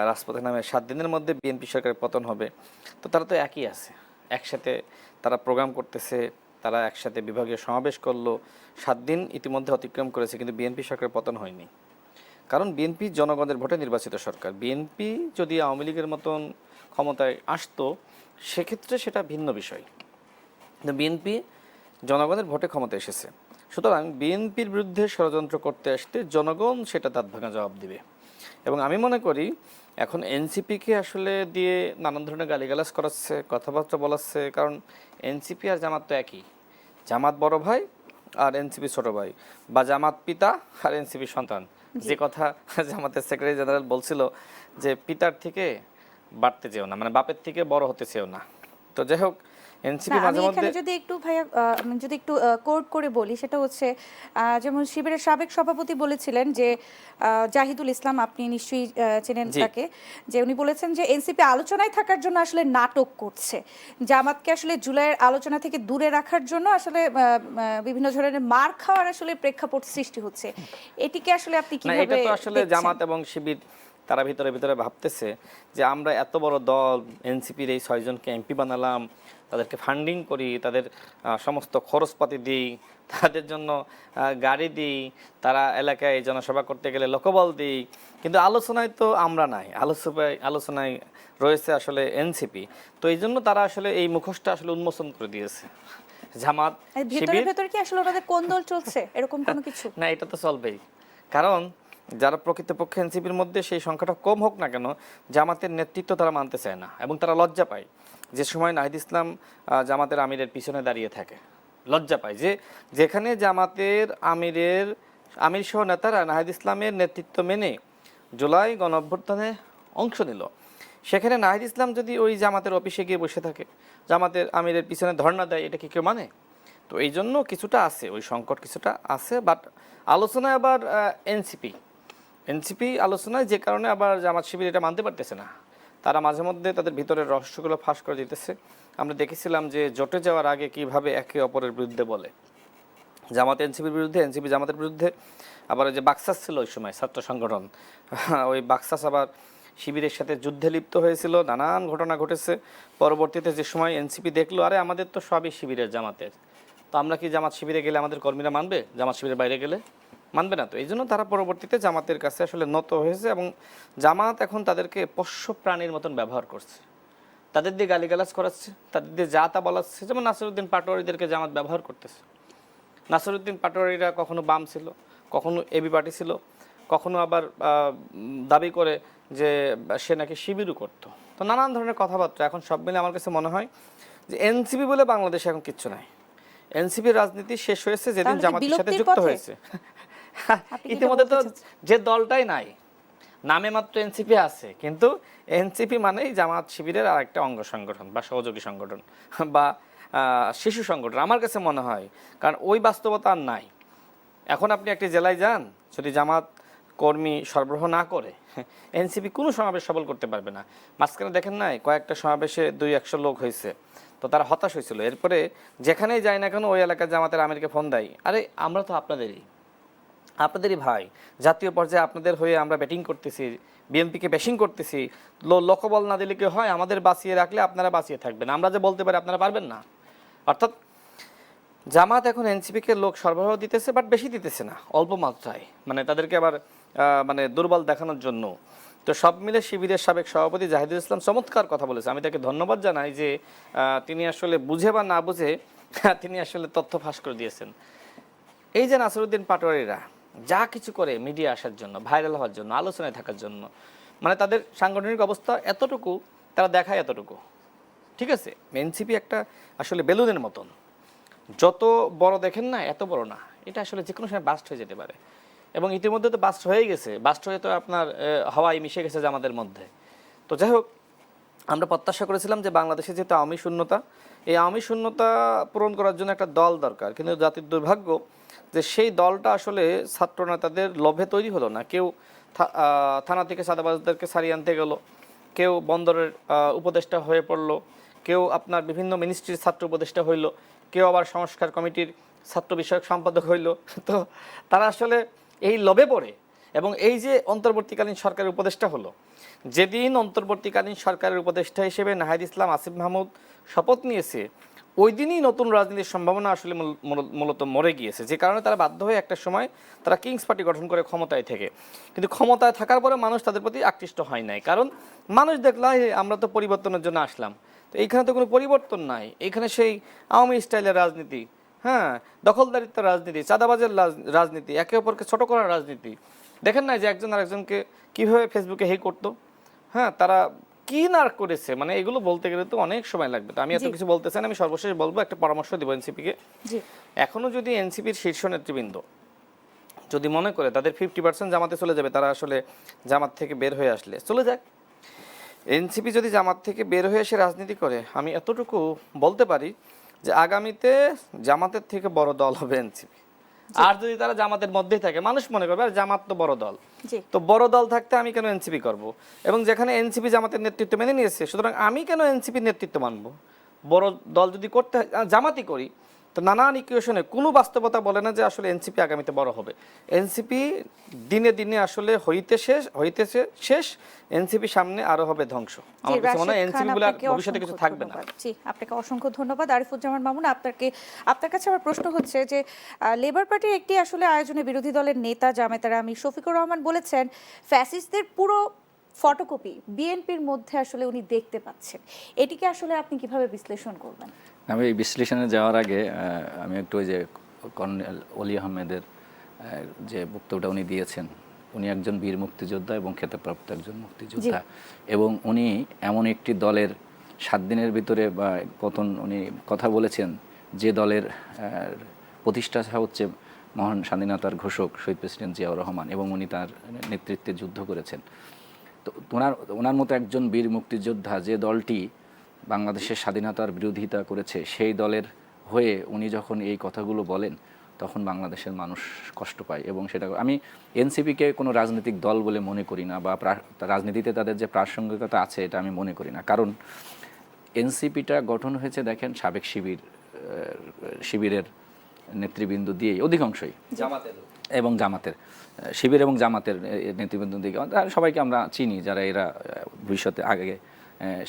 রাজপথে নামে 7 দিনের মধ্যে বিএনপি সরকারের পতন হবে। তো তারা তো একই আছে, একসাথে তারা প্রোগ্রাম করতেছে, তারা একসাথে বিভাগীয় সমাবেশ করলো। 7 দিন ইতিমধ্যে অতিক্রম করেছে, কিন্তু বিএনপি সরকারের পতন হয়নি। কারণ বিএনপি জনগণের ভোটে নির্বাচিত সরকার। বিএনপি যদি আওয়ামী লীগের মতন ক্ষমতায় আসতো সেক্ষেত্রে সেটা ভিন্ন বিষয়, কিন্তু বিএনপি জনগণের ভোটে ক্ষমতা এসেছে। সুতরাং বিএনপির বিরুদ্ধে ষড়যন্ত্র করতে আসতে জনগণ সেটা দাঁত ভাঙা জবাব দিবে। এবং আমি মনে করি এখন এনসিপিকে আসলে দিয়ে নানান ধরনের গালিগালাজ করাচ্ছে, কথাবার্তা বলাচ্ছে। কারণ এনসিপি আর জামাত তো একই, জামাত বড় ভাই আর এনসিপি ছোট ভাই, বা জামাত পিতা আর এনসিপি সন্তান। যে কথা জামাতের সেক্রেটারি জেনারেল বলছিল যে পিতার থেকে বাড়তে চেও না, মানে বাপের থেকে বড় হতে চেও না। তো যাই হোক, এনসিপি মাঝে মধ্যে যদি একটু ভাইয়া যদি একটু কোট করে বলি, সেটা হচ্ছে যেমন শিবিরের সাবেক সভাপতি বলেছিলেন যে জাহিদুল ইসলাম, আপনি নিশ্চয়ই চেনেন তাকে, যে উনি বলেছেন যে এনসিপি আলোচনায় থাকার জন্য আসলে নাটক করছে, জামাতকে আসলে জুলাইয়ের আলোচনা থেকে দূরে রাখার জন্য আসলে বিভিন্ন ধরনের মার খাওয়ার আসলে প্রেক্ষাপট সৃষ্টি হচ্ছে। এটিকে আসলে আপনি কিভাবে? এটা তো আসলে জামাত এবং শিবির তারা ভিতরে ভিতরে ভাবতেছে যে আমরা এত বড় দল এনসিপির এই 6 জনকে এমপি বানালাম, তাদেরকে ফান্ডিং করি, তাদের সমস্ত খরচপাতি দিই, তাদের জন্য গাড়ি দিই, তারা এলাকায় জনসভা করতে গেলে লোকবল দিই, কিন্তু আলোচনায় তো আমরা নাই, আলোচনায় রয়েছে আসলে এনসিপি। তো এই জন্য তারা আসলে এই মুখোশটা আসলে উন্মোচন করে দিয়েছে। জামাত ভেতরে ভেতরে কি আসলে ওনাদের কোন দল চলছে এরকম কোনো কিছু? না, এটা তো চলবেই, কারণ যারা প্রকৃতপক্ষে এনসিপির মধ্যে সেই সংখ্যাটা কম হোক না কেন, জামাতের নেতৃত্ব তারা মানতে চায় না এবং তারা লজ্জা পায়। যে সময় নাহিদ ইসলাম জামাতের আমিরের পিছনে দাঁড়িয়ে থাকে, লজ্জা পায় যে যেখানে জামাতের আমির সহ নেতারা নাহিদ ইসলামের নেতৃত্ব মেনে জুলাই গণঅভ্যুত্থানে অংশ নিল, সেখানে নাহিদ ইসলাম যদি ওই জামাতের অফিসে গিয়ে বসে থাকে, জামাতের আমিরের পিছনে ধর্ণা দেয়, এটা কি কেউ মানে? তো এই জন্য কিছুটা আছে, ওই সংকট কিছুটা আছে। বাট আলোচনায় আবার এনসিপি আলোচনায় যে কারণে আবার জামাত শিবির এটা মানতে পারতেছে না, তারা মাঝে মধ্যে তাদের ভিতরের রহস্যগুলো ফাঁস করে দিতেছে। আমরা দেখেছিলাম যে জোটে যাওয়ার আগে কিভাবে একে অপরের বিরুদ্ধে বলে, জামাত এনসিপির বিরুদ্ধে, এনসিপি জামাতের বিরুদ্ধে। আবার ওই যে বাকসাস ছিল ওই সময় ছাত্র সংগঠন, ওই বাকসাস আবার শিবিরের সাথে যুদ্ধে লিপ্ত হয়েছিল, নানান ঘটনা ঘটেছে। পরবর্তীতে যে সময় এনসিপি দেখলো আরে আমাদের তো সবই শিবিরের জামাতের, তো আমরা কি জামাত শিবিরে গেলে আমাদের কর্মীরা মানবে, জামাত শিবিরের বাইরে গেলে মানবে না। তো এই জন্য তারা পরবর্তীতে জামাতের কাছে আসলে নত হয়েছে এবং জামাত এখন তাদেরকে পোষ্য প্রাণীর মতন ব্যবহার করছে, তাদের দিয়ে গালিগালাজ করাচ্ছে, তাদের দিয়ে যা তা বলাচ্ছে। যেমন নাসিরউদ্দিন পাটোয়ারিদেরকে জামাত ব্যবহার করতেছে। নাসিরউদ্দিন পাটোয়ারিরা কখনো বাম ছিল, কখনো এবি পার্টি ছিল, কখনো আবার দাবি করে যে সে নাকি শিবিরও করতো। তো নানান ধরনের কথাবার্তা। এখন সব মিলে আমার কাছে মনে হয় যে এনসিপি বলে বাংলাদেশে এখন কিচ্ছু নাই। এনসিপির রাজনীতি শেষ হয়েছে যেদিন জামাতের সাথে যুক্ত হয়েছে। ইতিমধ্যে তো যে দলটাই নাই, নামে মাত্র এনসিপি আছে, কিন্তু এনসিপি মানেই জামাত শিবিরের আর একটা অঙ্গ সংগঠন বা সহযোগী সংগঠন বা শিশু সংগঠন আমার কাছে মনে হয়। কারণ ওই বাস্তবতা আর নাই। এখন আপনি একটি জেলায় যান, যদি জামাত কর্মী সরবরাহ না করে এনসিপি কোনো সমাবেশ সফল করতে পারবে না। মাঝখানে দেখেন নাই কয়েকটা সমাবেশে 200-100 লোক হয়েছে, তো তারা হতাশ হয়েছিল। এরপরে যেখানেই যায় না কেন ওই এলাকার জামাতের আমিরকে ফোন দেয়, আরে আমরা তো আপনাদেরই ভাই, জাতীয় পর্যায়ে আপনাদের হয়ে আমরা ব্যাটিং করতেছি, বিএনপিকে ব্যাশিং করতেছি, লোকবল না দিলে কি হয়, আমাদের বাঁচিয়ে রাখলে আপনারা বাঁচিয়ে থাকবেন, আমরা যে বলতে পারি আপনারা পারবেন না। অর্থাৎ জামাত এখন এনসিপিকে লোক সরবরাহ দিতেছে, বাট বেশি দিতেছে না, অল্প মাত্রায়, মানে তাদেরকে আবার মানে দুর্বল দেখানোর জন্য। তো সব মিলে শিবিরের সাবেক সভাপতি জাহিদুল ইসলাম চমৎকার কথা বলেছে, আমি তাকে ধন্যবাদ জানাই যে তিনি আসলে বুঝে বা না বুঝে তিনি আসলে তথ্য ফাঁস করে দিয়েছেন। এই যে নাসিরউদ্দিন পাটোয়ারিরা যা কিছু করে মিডিয়া আসার জন্য, ভাইরাল হওয়ার জন্য, আলোচনায় থাকার জন্য, মানে তাদের সাংগঠনিক অবস্থা এতটুকু, তারা দেখায় এতটুকু, ঠিক আছে। এনসিপি একটা আসলে বেলুনের মতন, যত বড় দেখেন না এত বড় না, এটা আসলে যে কোনো সময় বাস্ট হয়ে যেতে পারে এবং ইতিমধ্যে তো বাস্ট হয়ে গেছে। বাস্ট হয়ে তো আপনার হাওয়ায় মিশে গেছে জামাতের মধ্যে। তো যাই হোক, আমরা প্রত্যাশা করেছিলাম যে বাংলাদেশে যেহেতু আওয়ামী শূন্যতা, এই আওয়ামী শূন্যতা পূরণ করার জন্য একটা দল দরকার, কিন্তু জাতির দুর্ভাগ্য যে সেই দলটা আসলে ছাত্র নেতাদের লোভে তৈরি হলো না। কেউ থানা থেকে সাদাবাজদেরকে সারিয়ে আনতে গেল, কেউ বন্দরের উপদেষ্টা হয়ে পড়লো, কেউ আপনার বিভিন্ন মিনিস্ট্রির ছাত্র উপদেষ্টা হইল, কেউ আবার সংস্কার কমিটির ছাত্র বিষয়ক সম্পাদক হইল। তো তারা আসলে এই লোভে পড়ে, এবং এই যে অন্তর্বর্তীকালীন সরকারের উপদেষ্টা হলো, যেদিন অন্তর্বর্তীকালীন সরকারের উপদেষ্টা হিসেবে নাহিদ ইসলাম আসিফ মাহমুদ শপথ নিয়েছে, ওই দিনই নতুন রাজনীতির সম্ভাবনা আসলে মূলত মরে গিয়েছে। যে কারণে তারা বাধ্য হয়ে একটা সময় তারা কিংস পার্টি গঠন করে ক্ষমতায় থেকে, কিন্তু ক্ষমতায় থাকার পরে মানুষ তাদের প্রতি আকৃষ্ট হয় নাই, কারণ মানুষ দেখলো আমরা তো পরিবর্তনের জন্য আসলাম। তো এইখানে তো কোনো পরিবর্তন নাই, এইখানে সেই আওয়ামী স্টাইলের রাজনীতি, হ্যাঁ, দখলদারিত্ব রাজনীতি, চাঁদাবাজের রাজনীতি, একে অপরকে ছোট করার রাজনীতি। দেখেন না যে একজন আরেকজনকে কীভাবে ফেসবুকে হেই করতো, হ্যাঁ, তারা কি না করেছে, মানে এগুলো বলতে গেলে তো অনেক সময় লাগবে। তো আমি এত কিছু বলতে চাই না, আমি সর্বশেষ বলবো, একটা পরামর্শ দেবো এনসিপিকে। এখনও যদি এনসিপির শীর্ষ নেতৃবৃন্দ যদি মনে করে তাদের 50% জামাতে চলে যাবে, তারা আসলে জামাত থেকে বের হয়ে আসলে চলে যাক। এনসিপি যদি জামাত থেকে বের হয়ে এসে রাজনীতি করে, আমি এতটুকু বলতে পারি যে আগামীতে জামাতের থেকে বড় দল হবে এনসিপি। আর যদি তারা জামাতের মধ্যেই থাকে, মানুষ মনে করবে আর জামাত তো বড় দল, তো বড় দল থাকতে আমি কেন এনসিপি করব? এবং যেখানে এনসিপি জামাতের নেতৃত্ব মেনে নিয়েছে, সুতরাং আমি কেন এনসিপির নেতৃত্ব মানবো? বড় দল যদি করতে হয় জামাতই করি, তো নানান ইকুয়েশনে কোনো বাস্তবতা বলে না যে আসলে এনসিপি আগামীতে বড় হবে। এনসিপি দিনে দিনে আসলে হইতেছে শেষ, এনসিপি সামনে আরো হবে ধ্বংস। আমার কাছে মনে হয় এনসিপি বলে ভবিষ্যতে কিছু থাকবে না। জি, আপনাকে অসংখ্য ধন্যবাদ আরিফুজ্জামান মামুন। আপনার কাছে আমার প্রশ্ন হচ্ছে যে লেবার পার্টির একটি আসলে আয়োজনে বিরোধী দলের নেতা জামায়াতের আমির শফিকুর রহমান বলেছেন ফ্যাসিস্টদের পুরো ফটোকপি বিএনপির মধ্যে আসলে উনি দেখতে পাচ্ছেন। এটিকে আসলে আপনি কিভাবে বিশ্লেষণ করবেন? আমি এই বিশ্লেষণে যাওয়ার আগে আমি একটু ওই যে কর্নেল অলি আহমেদের যে বক্তব্যটা উনি দিয়েছেন, উনি একজন বীর মুক্তিযোদ্ধা এবং খেতাবপ্রাপ্ত একজন মুক্তিযোদ্ধা, এবং উনি এমন একটি দলের 7 দিনের ভিতরে বা পতন উনি কথা বলেছেন যে দলের প্রতিষ্ঠা হচ্ছে মহান স্বাধীনতার ঘোষক শহীদ প্রেসিডেন্ট জিয়াউর রহমান, এবং উনি তার নেতৃত্বে যুদ্ধ করেছেন। তো ওনার মতো একজন বীর মুক্তিযোদ্ধা যে দলটি বাংলাদেশের স্বাধীনতার বিরোধিতা করেছে, সেই দলের হয়ে উনি যখন এই কথাগুলো বলেন তখন বাংলাদেশের মানুষ কষ্ট পায়। এবং সেটা আমি এনসিপিকে কোনো রাজনৈতিক দল বলে মনে করি না, বা রাজনীতিতে তাদের যে প্রাসঙ্গিকতা আছে এটা আমি মনে করি না। কারণ এনসিপিটা গঠন হয়েছে দেখেন সাবেক শিবিরের নেতৃবৃন্দ দিয়েই, অধিকাংশই এবং জামাতের শিবির এবং জামাতের নেতৃবৃন্দ দিকে সবাইকে আমরা চিনি, যারা এরা ভবিষ্যতে আগে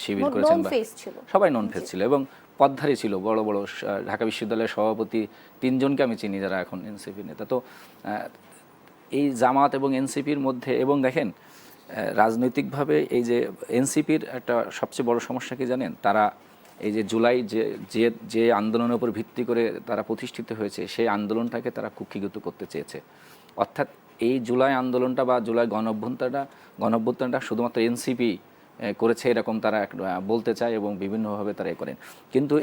শিবির করেছেন, সবাই নন ফেস ছিল এবং পদধারী ছিল। বড় বড় ঢাকা বিশ্ববিদ্যালয়ের সভাপতি 3 জনকে আমি চিনি যারা এখন এনসিপি নেতা। তো এই জামাত এবং এনসিপির মধ্যে, এবং দেখেন রাজনৈতিকভাবে এই যে এনসিপির একটা সবচেয়ে বড় সমস্যা কি জানেন, তারা এই যে জুলাই যে আন্দোলনের উপর ভিত্তি করে তারা প্রতিষ্ঠিত হয়েছে, সেই আন্দোলনটাকে তারা কুক্ষিগত করতে চেয়েছে। অর্থাৎ এই জুলাই আন্দোলনটা বা জুলাই গণঅভ্যুত্থানটা শুধুমাত্র এনসিপি করেছে এরকম তারা বলতে চায় এবং বিভিন্নভাবে তারা করেন। কিন্তু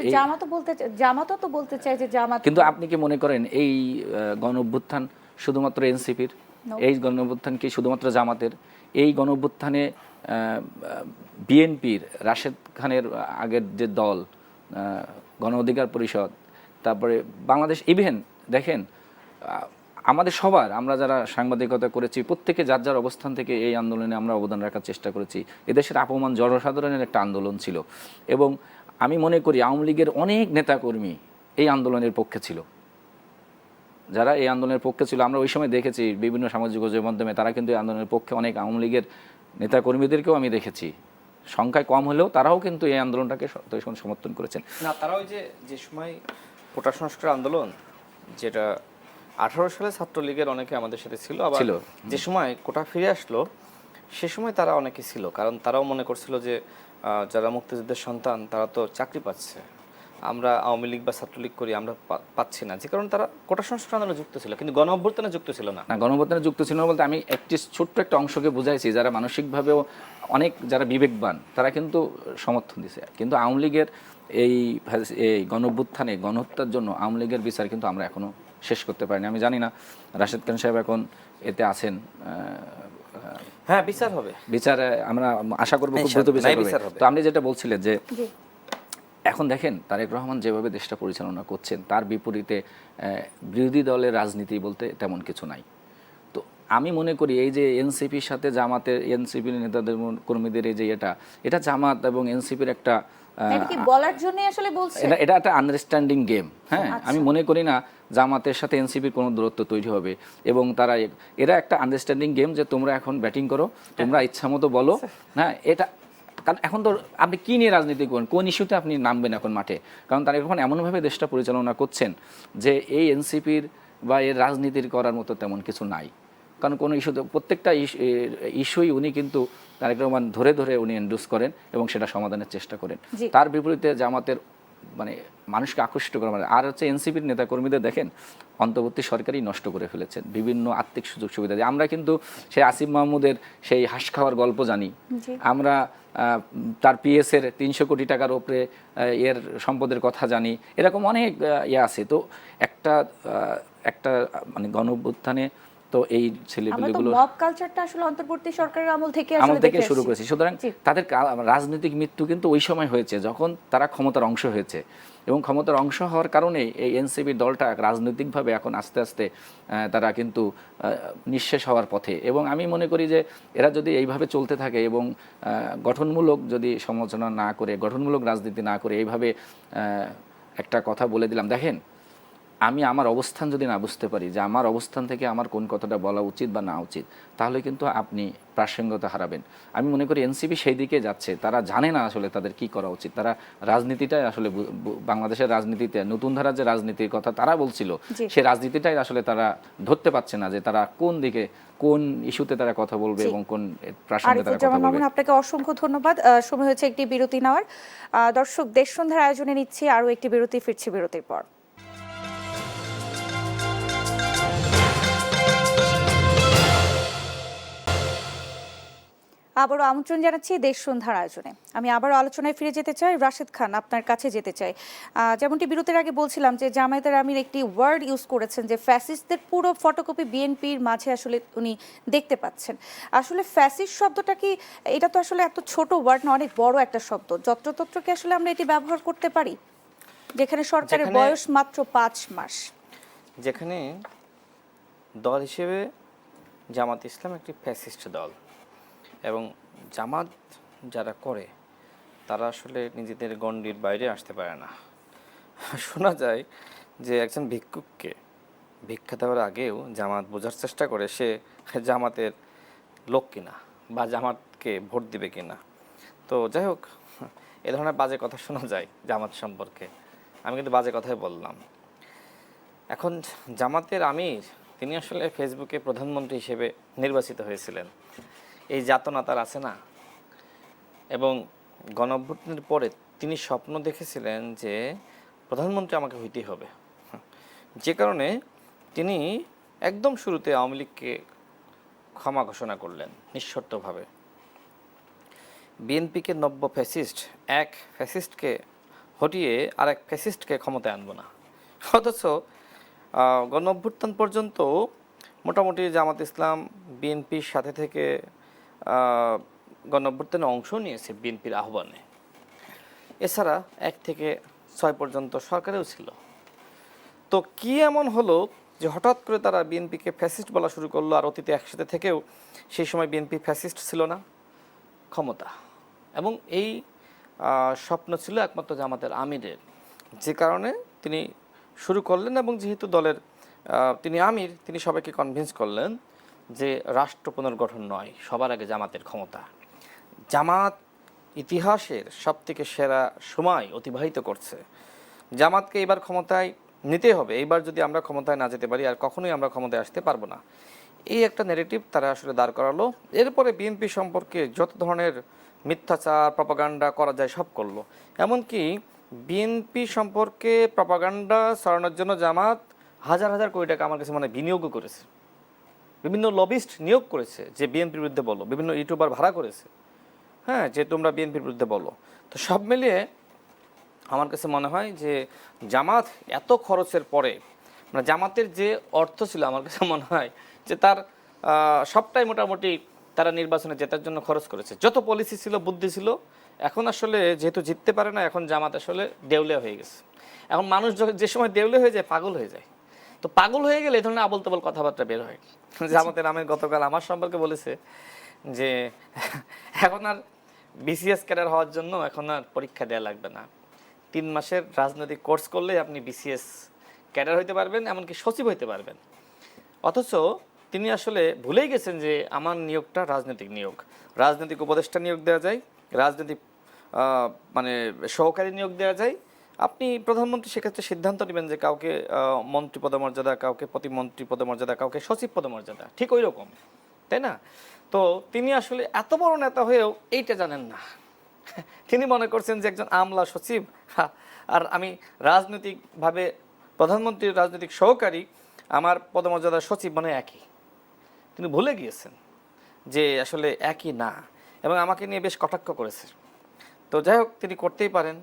জামাতও তো বলতে চায় যে জামাত, কিন্তু আপনি কি মনে করেন এই গণঅভ্যুত্থান শুধুমাত্র এনসিপির? এই গণঅভ্যুত্থান কি শুধুমাত্র জামাতের? এই গণঅভ্যুত্থানে বিএনপির রাশেদ খানের আগের যে দল গণ অধিকার পরিষদ, তারপরে বাংলাদেশ, ইভেন দেখেন আমাদের সবার, আমরা যারা সাংবাদিকতা করেছি প্রত্যেকে যার যার অবস্থান থেকে এই আন্দোলনে আমরা অবদান রাখার চেষ্টা করেছি। এদেশের আপমান জনসাধারণের একটা আন্দোলন ছিল, এবং আমি মনে করি আওয়ামী লীগের অনেক নেতাকর্মী এই আন্দোলনের পক্ষে ছিল। যারা এই আন্দোলনের পক্ষে ছিল আমরা ওই সময় দেখেছি বিভিন্ন সামাজিক যোগাযোগের মাধ্যমে, তারা কিন্তু এই আন্দোলনের পক্ষে অনেক আওয়ামী লীগের নেতাকর্মীদেরকেও আমি দেখেছি, সংখ্যায় কম হলেও তারাও কিন্তু এই আন্দোলনটাকে সমর্থন করেছেন। না, তারাও যে সময় কোটা সংস্কার আন্দোলন, যেটা 18 সালে ছাত্রলীগের অনেকে আমাদের সাথে ছিল, আবার যে সময় কোটা ফিরে আসলো সে সময় তারা অনেকে ছিল, কারণ তারাও মনে করছিল যে যারা মুক্তিযুদ্ধের সন্তান তারা তো চাকরি পাচ্ছে, আমরা আওয়ামী লীগ বা ছাত্রলীগ করি আমরা পাচ্ছি না, যে কারণে তারা কোটা সংস্কার আন্দোলনে যুক্ত ছিল, কিন্তু গণ অভ্যুত্থানে যুক্ত ছিল না। গণ অভ্যুত্থানে যুক্ত ছিল না বলতে আমি একটি ছোট্ট একটা অংশকে বুঝাইছি, যারা মানসিকভাবেও অনেক যারা বিবেকবান তারা কিন্তু সমর্থন দিছে। কিন্তু আওয়ামী লীগের এই গণ অভ্যুত্থানে গণহত্যার জন্য আওয়ামী লীগের বিচার কিন্তু আমরা এখনো শেষ করতে পারিনি। আমি জানি না রাশেদ খান সাহেব এখন এতে আছেন, হ্যাঁ বিচার হবে, বিচার আমরা আশা করবো খুব দ্রুত বিচার হবে। তো আপনি যেটা বলছিলেন যে এখন দেখেন তারেক রহমান যেভাবে দেশটা পরিচালনা করছেন, তার বিপরীতে বিরোধী দলের রাজনীতি বলতে তেমন কিছু নাই। তো আমি মনে করি এই যে এনসিপির সাথে জামাতের, এনসিপির নেতাদের কর্মীদের এই যে এটা জামাত এবং এনসিপির একটা বলার জন্য আসলে বলছে, এটা একটা আন্ডারস্ট্যান্ডিং গেম। হ্যাঁ, আমি মনে করি না জামাতের সাথে এনসিপির কোনো দূরত্ব তৈরি হবে, এবং এরা একটা আন্ডারস্ট্যান্ডিং গেম যে তোমরা এখন ব্যাটিং করো, তোমরা ইচ্ছা মতো বলো। হ্যাঁ, এটা কারণ এখন তো আপনি কী নিয়ে রাজনীতি করেন, কোন ইস্যুতে আপনি নামবেন এখন মাঠে? কারণ তারা এখন এমনভাবে দেশটা পরিচালনা করছেন যে এই এনসিপির বা এর রাজনীতির করার মতো তেমন কিছু নাই। কারণ কোনো ইস্যুতে প্রত্যেকটা ইস্যুই উনি কিন্তু তারেক রহমান ধরে ধরে উনি এন্ডোর্স করেন এবং সেটা সমাধানের চেষ্টা করেন। তার বিপরীতে জামাতের মানে মানুষকে আকর্ষিত করা, আর হচ্ছে এনসিপির নেতাকর্মীদের দেখেন অন্তর্বর্তী সরকারই নষ্ট করে ফেলেছেন বিভিন্ন আর্থিক সুযোগ সুবিধা দিয়ে। আমরা কিন্তু সেই আসিফ মাহমুদের সেই হাঁস খাওয়ার গল্প জানি, আমরা তার পিএসের 300 কোটি টাকার উপরে এর সম্পদের কথা জানি, এরকম অনেক আছে। তো একটা মানে গণ অভ্যুত্থানে তো এই ছেলেপেলেগুলো মব কালচারটা আসলে অন্তর্বর্তী সরকারের আমল থেকে শুরু করেছে। সুতরাং তাদের রাজনৈতিক মৃত্যু কিন্তু ওই সময় হয়েছে যখন তারা ক্ষমতার অংশ হয়েছে, এবং ক্ষমতার অংশ হওয়ার কারণে এই এনসিপি দলটা রাজনৈতিকভাবে এখন আস্তে আস্তে তারা কিন্তু নিঃশেষ হওয়ার পথে। এবং আমি মনে করি যে এরা যদি এইভাবে চলতে থাকে এবং গঠনমূলক যদি সমালোচনা না করে, গঠনমূলক রাজনীতি না করে এইভাবে একটা কথা বলে দিলাম, দেখেন আমি আমার অবস্থান যদি না বুঝতে পারি যে আমার অবস্থান থেকে আমার কোন কথাটা বলা উচিত বা না উচিত, তাহলে কিন্তু আপনি প্রাসঙ্গিকতা হারাবেন। আমি মনে করি এনসিপি সেই দিকে যাচ্ছে, তারা জানে না আসলে তাদের কি করা উচিত। তারা রাজনীতিটাই আসলে বাংলাদেশের রাজনীতিতে নতুন ধারার যে রাজনীতির কথা তারা বলছিল, সেই রাজনীতিটাই আসলে তারা ধরতে পারছে না যে তারা কোন দিকে কোন ইস্যুতে তারা কথা বলবে এবং কোন প্রাসঙ্গে তারা কথা বলবে। আপনাকে অসংখ্য ধন্যবাদ। সময় হয়েছে একটি বিরতি নেওয়ার। দর্শক, দেশ সন্ধ্যার আয়োজনে নিচ্ছি আরো একটি বিরতি, ফিরছি বিরতির পর। আবারও আমন্ত্রণ জানাচ্ছি দেশ সন্ধ্যার আয়োজনে। আমি আবারও আলোচনায় ফিরে যেতে চাই। রাশেদ খান, আপনার কাছে যেতে চাই। যেমনটি বিরতির আগে বলছিলাম যে জামায়াতের আমির একটি ওয়ার্ড ইউজ করেছেন যে ফ্যাসিস্টদের পুরো ফটোকপি বিএনপির মাঝে আসলে উনি দেখতে পাচ্ছেন। আসলে ফ্যাসিস্ট শব্দটা কি, এটা তো আসলে এত ছোট ওয়ার্ড না, অনেক বড় একটা শব্দ। যত্রতত্র কি আসলে আমরা এটি ব্যবহার করতে পারি, যেখানে সরকারের বয়স মাত্র 5 মাস? যেখানে দল হিসেবে জামাত ইসলাম একটি ফ্যাসিস্ট দল, এবং জামাত যারা করে তারা আসলে নিজেদের গণ্ডির বাইরে আসতে পারে না। শোনা যায় যে একজন ভিক্ষুককে ভিক্ষা দেওয়ার আগেও জামাত বোঝার চেষ্টা করে সে জামাতের লোক কিনা বা জামাতকে ভোট দিবে কিনা। তো যাই হোক, এ ধরনের বাজে কথা শোনা যায় জামাত সম্পর্কে। আমি কিন্তু বাজে কথাই বললাম। এখন জামাতের আমির তিনি আসলে ফেসবুকে প্রধানমন্ত্রী হিসেবে নির্বাচিত হয়েছিলেন। এই যাতনা তার আছে না? এবং গণঅভ্যুত্থানের পরে তিনি স্বপ্ন দেখেছিলেন যে প্রধানমন্ত্রী আমাকে হইতেই হবে, যে কারণে তিনি একদম শুরুতে আওয়ামী লীগকে ক্ষমা ঘোষণা করলেন নিঃশর্তভাবে। বিএনপিকে নব্য ফ্যাসিস্ট, এক ফ্যাসিস্টকে হটিয়ে আর এক ফ্যাসিস্টকে ক্ষমতায় আনবো না। অথচ গণঅভ্যুত্থান পর্যন্ত মোটামুটি জামাত ইসলাম বিএনপির সাথে থেকে গণঅভ্যুত্থানে অংশ নিয়েছে বিএনপির আহ্বানে। এছাড়া 1 থেকে 6 পর্যন্ত সরকারেও ছিল। তো কি এমন হলো যে হঠাৎ করে তারা বিএনপিকে ফ্যাসিস্ট বলা শুরু করলো? আর অতীতে একসাথে থেকেও সেই সময় বিএনপি ফ্যাসিস্ট ছিল না, ক্ষমতা। এবং এই স্বপ্ন ছিল একমাত্র জামাতের আমিরের, যে কারণে তিনি শুরু করলেন। এবং যেহেতু দলের তিনি আমির, তিনি সবাইকে কনভিন্স করলেন যে রাষ্ট্র পুনর্গঠন নয়, সবার আগে জামাতের ক্ষমতা। জামাত ইতিহাসের সবথেকে সেরা সময় অতিবাহিত করছে। জামাতকে এবার ক্ষমতায় নিতে হবে। এইবার যদি আমরা ক্ষমতায় না যেতে পারি আর কখনোই আমরা ক্ষমতায় আসতে পারবো না, এই একটা নেগেটিভ তারা আসলে দাঁড় করালো। এরপরে বিএনপি সম্পর্কে যত ধরনের মিথ্যাচার প্রপাগান্ডা করা যায় সব করলো। এমনকি বিএনপি সম্পর্কে প্রপাগান্ডা ছড়ানোর জন্য জামাত হাজার হাজার কোটি টাকা আমার কাছে মনে বিনিয়োগও করেছে। বিভিন্ন লবিস্ট নিয়োগ করেছে যে বিএনপির বিরুদ্ধে বলো, বিভিন্ন ইউটিউবার ভাড়া করেছে, হ্যাঁ, যে তোমরা বিএনপির বিরুদ্ধে বলো। তো সব মিলিয়ে আমার কাছে মনে হয় যে জামাত এত খরচের পরে, মানে জামাতের যে অর্থ ছিল আমার কাছে মনে হয় যে তার সবটাই মোটামুটি তারা নির্বাচনে জেতার জন্য খরচ করেছে। যত পলিসি ছিল, বুদ্ধি ছিল, এখন আসলে যেহেতু জিততে পারে না, এখন জামাত আসলে দেউলিয়া হয়ে গেছে। এখন মানুষ যে সময় দেউলিয়া হয়ে যায় পাগল হয়ে যায়। তো পাগল হয়ে গেলে এই ধরনের আবল তাবল কথাবার্তা বের হয়। জামাতের আমির গতকাল আমার সম্পর্কে বলেছে যে এখন আর বিসিএস ক্যাডার হওয়ার জন্য এখন আর পরীক্ষা দেওয়া লাগবে না, 3 মাসের রাজনৈতিক কোর্স করলে আপনি বিসিএস ক্যাডার হইতে পারবেন, এমনকি সচিব হইতে পারবেন। অথচ তিনি আসলে ভুলেই গেছেন যে আমার নিয়োগটা রাজনৈতিক নিয়োগ। রাজনৈতিক উপদেষ্টা নিয়োগ দেওয়া যায়, রাজনৈতিক মানে সহকারী নিয়োগ দেওয়া যায়। আপনি প্রধানমন্ত্রী সেক্ষেত্রে সিদ্ধান্ত নেবেন যে কাউকে মন্ত্রী পদমর্যাদা, কাউকে প্রতিমন্ত্রী পদমর্যাদা, কাউকে সচিব পদমর্যাদা, ঠিক ওই রকম, তাই না? তো তিনি আসলে এত বড় নেতা হয়েও এইটা জানেন না। তিনি মনে করছেন যে একজন আমলা সচিব আর আমি রাজনৈতিকভাবে প্রধানমন্ত্রীর রাজনৈতিক সহকারী, আমার পদমর্যাদা সচিব মানে একই। তিনি ভুলে গিয়েছেন যে আসলে একই না, এবং আমাকে নিয়ে বেশ কটাক্ষ করেছে। তো যাই হোক, তিনি করতেই পারেন,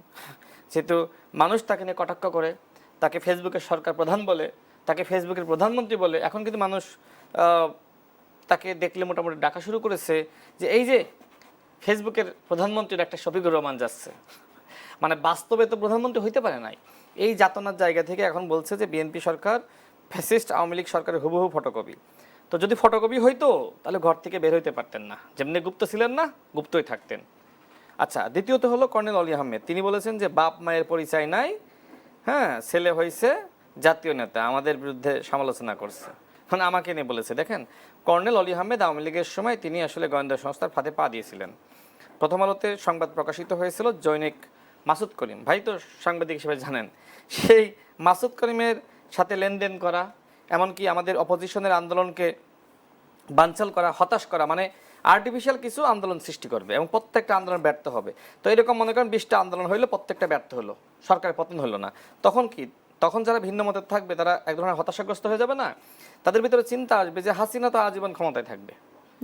যেহেতু মানুষ তাকে নিয়ে কটাক্ষ করে, তাকে ফেসবুকের সরকার প্রধান বলে, তাকে ফেসবুকের প্রধানমন্ত্রী বলে। এখন কিন্তু মানুষ তাকে দেখলে মোটামুটি ডাকা শুরু করেছে যে এই যে ফেসবুকের প্রধানমন্ত্রীর একটা শফিকুর রহমান যাচ্ছে, মানে বাস্তবে তো প্রধানমন্ত্রী হইতে পারে নাই। এই যাতনার জায়গা থেকে এখন বলছে যে বিএনপি সরকার ফ্যাসিস্ট আওয়ামী লীগ সরকারের হুবহু ফটোকপি। তো যদি ফটোকপি হইতো তাহলে ঘর থেকে বের হইতে পারতেন না, যেমনি গুপ্ত ছিলেন না, গুপ্তই থাকতেন। আচ্ছা, দ্বিতীয়ত হলো কর্নেল অলি আহমেদ, তিনি বলেছেন যে বাপ মায়ের পরিচয় নাই, হ্যাঁ, ছেলে হয়েছে জাতীয় নেতা আমাদের বিরুদ্ধে সমালোচনা করছে, মানে আমাকে নিয়ে বলেছে। দেখেন, কর্নেল অলি আহমেদ আওয়ামী লীগের সময় তিনি আসলে গোয়েন্দা সংস্থার ফাঁদে পা দিয়েছিলেন। প্রথম আলোতে সংবাদ প্রকাশিত হয়েছিল, জৈনিক মাসুদ করিম ভাই তো সাংবাদিক হিসেবে জানেন, সেই মাসুদ করিমের সাথে লেনদেন করা, এমনকি আমাদের অপোজিশনের আন্দোলনকে বানচাল করা, হতাশ করা, মানে আর্টিফিশিয়াল কিছু আন্দোলন সৃষ্টি করবে এবং প্রত্যেকটা আন্দোলন ব্যর্থ হবে। তো এরকম মনে করেন 20টা আন্দোলন হইলো, প্রত্যেকটা ব্যর্থ হলো, সরকারের পতন হলো না, তখন কি? তখন যারা ভিন্ন মতের থাকবে তারা এক ধরনের হতাশাগ্রস্ত হয়ে যাবে না? তাদের ভিতরে চিন্তা আসবে যে হাসিনা তো আজীবন ক্ষমতায় থাকবে,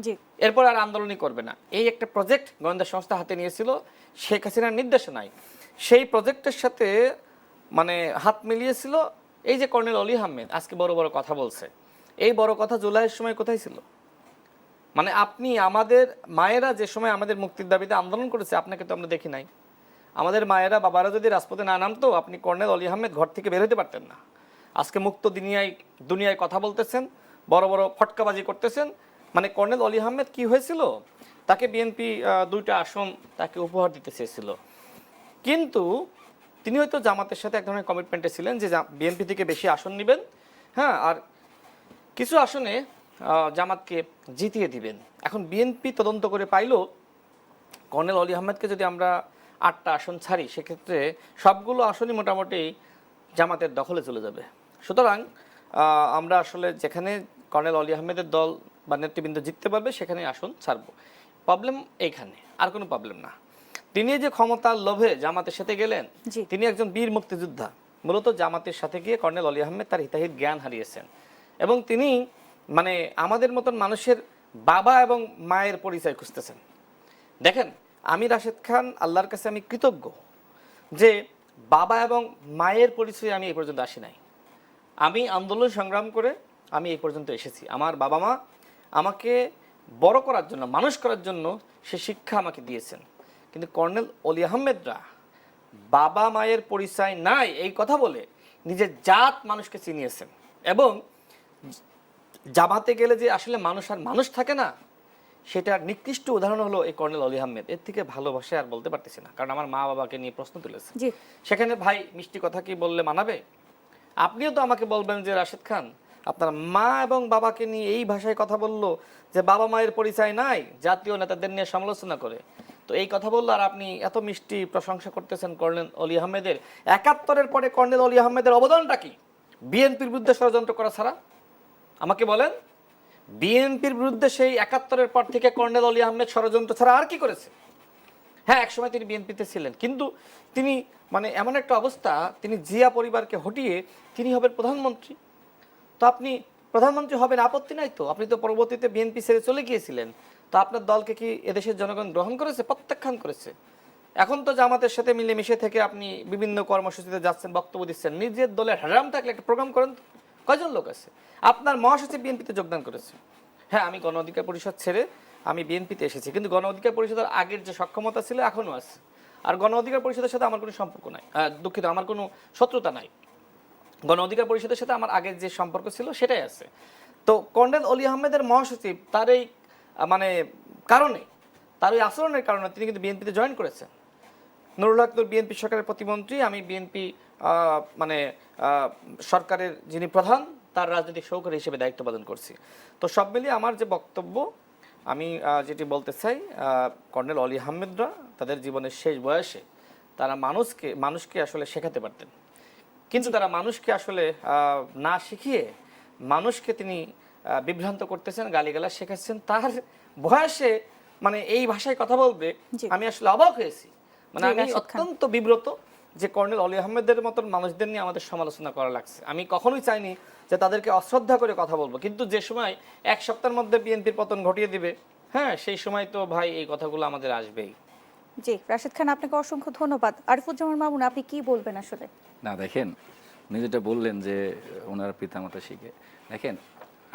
জি, এরপর আর আন্দোলনই করবে না। এই একটা প্রজেক্ট গোয়েন্দা সংস্থা হাতে নিয়েছিল শেখ হাসিনার নির্দেশনায়। সেই প্রজেক্টের সাথে মানে হাত মিলিয়েছিল এই যে কর্নেল অলি আহমেদ আজকে বড় বড় কথা বলছে। এই বড় কথা জুলাইয়ের সময় কোথায় ছিল? মানে আপনি আমাদের মায়েরা যে সময় আমাদের মুক্তির দাবিতে আন্দোলন করেছে, আপনাকে তো আমরা দেখি নাই। আমাদের মায়েরা বাবারা যদি রাজপথে না নামতো, আপনি কর্নেল অলি আহমেদ ঘর থেকে বের হতে পারতেন না। আজকে মুক্ত দুনিয়ায় কথা বলতেছেন, বড় বড় ফটকাবাজি করতেছেন। মানে কর্নেল অলি আহমেদ কি হয়েছিল, তাকে বিএনপি 2টা আসন তাকে উপহার দিতে চেয়েছিল, কিন্তু তিনি হয়তো জামাতের সাথে এক ধরনের কমিটমেন্টে ছিলেন যে বিএনপি থেকে বেশি আসন নেবেন, হ্যাঁ, আর কিছু আসনে জামাতকে জিতিয়ে দিবেন। এখন বিএনপি তদন্ত করে পাইলো কর্নেল অলি আহমেদকে যদি আমরা 8টা আসন ছাড়ি, সেক্ষেত্রে সবগুলো আসনই মোটামুটি জামাতের দখলে চলে যাবে। সুতরাং আমরা আসলে যেখানে কর্নেল অলি আহমেদের দল বা নেতৃবৃন্দ জিততে পারবে সেখানে আসন ছাড়বো। প্রবলেম এইখানে, আর কোনো প্রবলেম না। তিনি যে ক্ষমতার লোভে জামাতের সাথে গেলেন, জি। তিনি একজন বীর মুক্তিযোদ্ধা। মূলত জামাতের সাথে গিয়ে কর্নেল অলি আহমেদ তার হিতাহিত জ্ঞান হারিয়েছেন এবং তিনি মানে আমাদের মতন মানুষের বাবা এবং মায়ের পরিচয় খুঁজতেছেন। দেখেন, আমি রাশেদ খান আল্লাহর কাছে আমি কৃতজ্ঞ যে বাবা এবং মায়ের পরিচয়ে আমি এই পর্যন্ত আসি নাই। আমি আন্দোলন সংগ্রাম করে আমি এই পর্যন্ত এসেছি। আমার বাবা মা আমাকে বড় করার জন্য, মানুষ করার জন্য সে শিক্ষা আমাকে দিয়েছেন। কিন্তু কর্নেল অলি আহমেদরা বাবা মায়ের পরিচয় নাই এই কথা বলে নিজের জাত মানুষকে চিনিয়েছেন। এবং জামাতে গেলে যে আসলে মানুষ আর মানুষ থাকে না, সেটার নিকৃষ্ট উদাহরণ হলো এই কর্নেল অলি আহমেদ। এর থেকে ভালোবাসে আর বলতে পারতেছি না, কারণ আমার মা বাবাকে নিয়ে প্রশ্ন তুলেছে। জি, সেখানে ভাই মিষ্টি কথা কি বললে মানাবে? আপনিও তো আমাকে বলবেন যে রাশেদ খান আপনার মা এবং বাবাকে নিয়ে এই ভাষায় কথা বললো যে বাবা মায়ের পরিচয় নাই, জাতীয় নেতাদের নিয়ে সমালোচনা করে। তো এই কথা বললো আর আপনি এত মিষ্টি প্রশংসা করতেছেন কর্নেল অলি আহমেদের। 71-এর পরে কর্নেল অলি আহমেদের অবদানটা কি বিএনপির বিরুদ্ধে ষড়যন্ত্র করা ছাড়া? আমাকে বলেন, বিএনপির বিরুদ্ধে সেই 71-এর পর থেকে কর্নেল অলি আহমেদ ষড়যন্ত্র ছাড়া আর কি করেছে? হ্যাঁ, একসময় তিনি বিএনপিতে ছিলেন, কিন্তু তিনি মানে এমন একটা অবস্থা, তিনি জিয়া পরিবারকে হটিয়ে তিনি হবেন প্রধানমন্ত্রী। তো আপনি প্রধানমন্ত্রী হবেন, আপত্তি নাই তো। আপনি তো পরবর্তীতে বিএনপি ছেড়ে চলে গিয়েছিলেন, তো আপনার দলকে কি এদেশের জনগণ গ্রহণ করেছে? প্রত্যাখ্যান করেছে। এখন তো জামাতের সাথে মিলেমিশে থেকে আপনি বিভিন্ন কর্মসূচিতে যাচ্ছেন, বক্তব্য দিচ্ছেন। নিজের দলের হারাম থাকলে একটা প্রোগ্রাম করেন। কয়জন লোক আছে? আপনার মহাসচিব বিএনপিতে যোগদান করেছে। হ্যাঁ, আমি গণ অধিকার পরিষদ ছেড়ে আমি বিএনপিতে এসেছি, কিন্তু গণ অধিকার পরিষদের আগের যে সক্ষমতা ছিল এখনও আছে। আর গণ অধিকার পরিষদের সাথে আমার কোনো সম্পর্ক নাই, দুঃখিত, আমার কোনো শত্রুতা নাই। গণ অধিকার পরিষদের সাথে আমার আগের যে সম্পর্ক ছিল সেটাই আছে। তো কর্নেল অলি আহমেদের মহাসচিব তার এই মানে কারণে, তার ওই আচরণের কারণে তিনি কিন্তু বিএনপিতে জয়েন করেছেন। নুরুল হক নূর বিএনপি সরকারের প্রতিমন্ত্রী, আমি বিএনপি মানে সরকারের যিনি প্রধান তার রাজনৈতিক সহকারী হিসেবে দায়িত্ব পালন করছি। তো সব মিলিয়ে আমার যে বক্তব্য, আমি যেটি বলতে চাই, কর্নেল অলি আহমেদরা তাদের জীবনের শেষ বয়সে তারা মানুষকে আসলে শেখাতে পারতেন, কিন্তু তারা মানুষকে আসলে না শিখিয়ে মানুষকে তিনি বিভ্রান্ত করতেছেন, গালিগালাজ শেখাচ্ছেন। তার বয়সে মানে এই ভাষায় কথা বলবে, জি। আমি আসলে অবাক হয়েছি। মানে জি, আমি রাশেদ খান। অত্যন্ত বিব্রত যে কর্নেল অলি আহমেদের মতন মানুষদের নিয়ে আমাদের সমালোচনা করা লাগছে। আমি কখনোই চাইনি যে তাদেরকে অশ্রদ্ধা করে কথা বলবো, কিন্তু যে সময় 1 সপ্তাহের মধ্যে বিএনপির পতন ঘটিয়ে দিবে, হ্যাঁ, সেই সময় তো ভাই এই কথাগুলো আমাদের আসবেই। জি, রাশেদ খান আপনাকে অসংখ্য ধন্যবাদ। আরিফুজ্জামান মামুন, আপনি কি বলবেন আসলে? না দেখেন, উনি যেটা বললেন যে ওনার পিতামাতা শিখে, দেখেন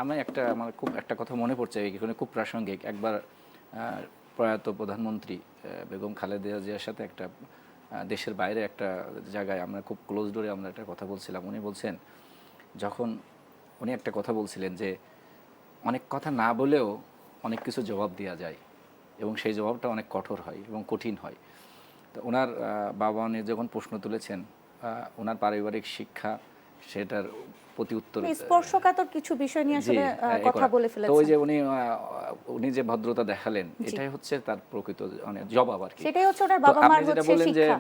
আমার খুব একটা কথা মনে পড়ছে এখানে, খুব প্রাসঙ্গিক। একবার প্রয়াত প্রধানমন্ত্রী বেগম খালেদা জিয়ার সাথে একটা দেশের বাইরে একটা জায়গায় আমরা খুব ক্লোজ ডোরে আমরা একটা কথা বলছিলাম। উনি বলছেন, যখন উনি একটা কথা বলছিলেন যে অনেক কথা না বলেও অনেক কিছু জবাব দেওয়া যায় এবং সেই জবাবটা অনেক কঠোর হয় এবং কঠিন হয়। তো ওনার বাবা উনি যখন প্রশ্ন তুলেছেন, ওনার পারিবারিক শিক্ষা সেটার প্রতি উত্তর স্পর্শকাতর কিছু বিষয় নিয়ে জি, আসলে কথা বলে তো ওই ফেলেছেন। যে উনি যে ভদ্রতা দেখালেন এটাই হচ্ছে তার প্রকৃত মানে জবাব আর কি। সেটাই হচ্ছে ওনার তো বাবা মার আপনি যেটা হচ্ছে বললেন যে শিক্ষা।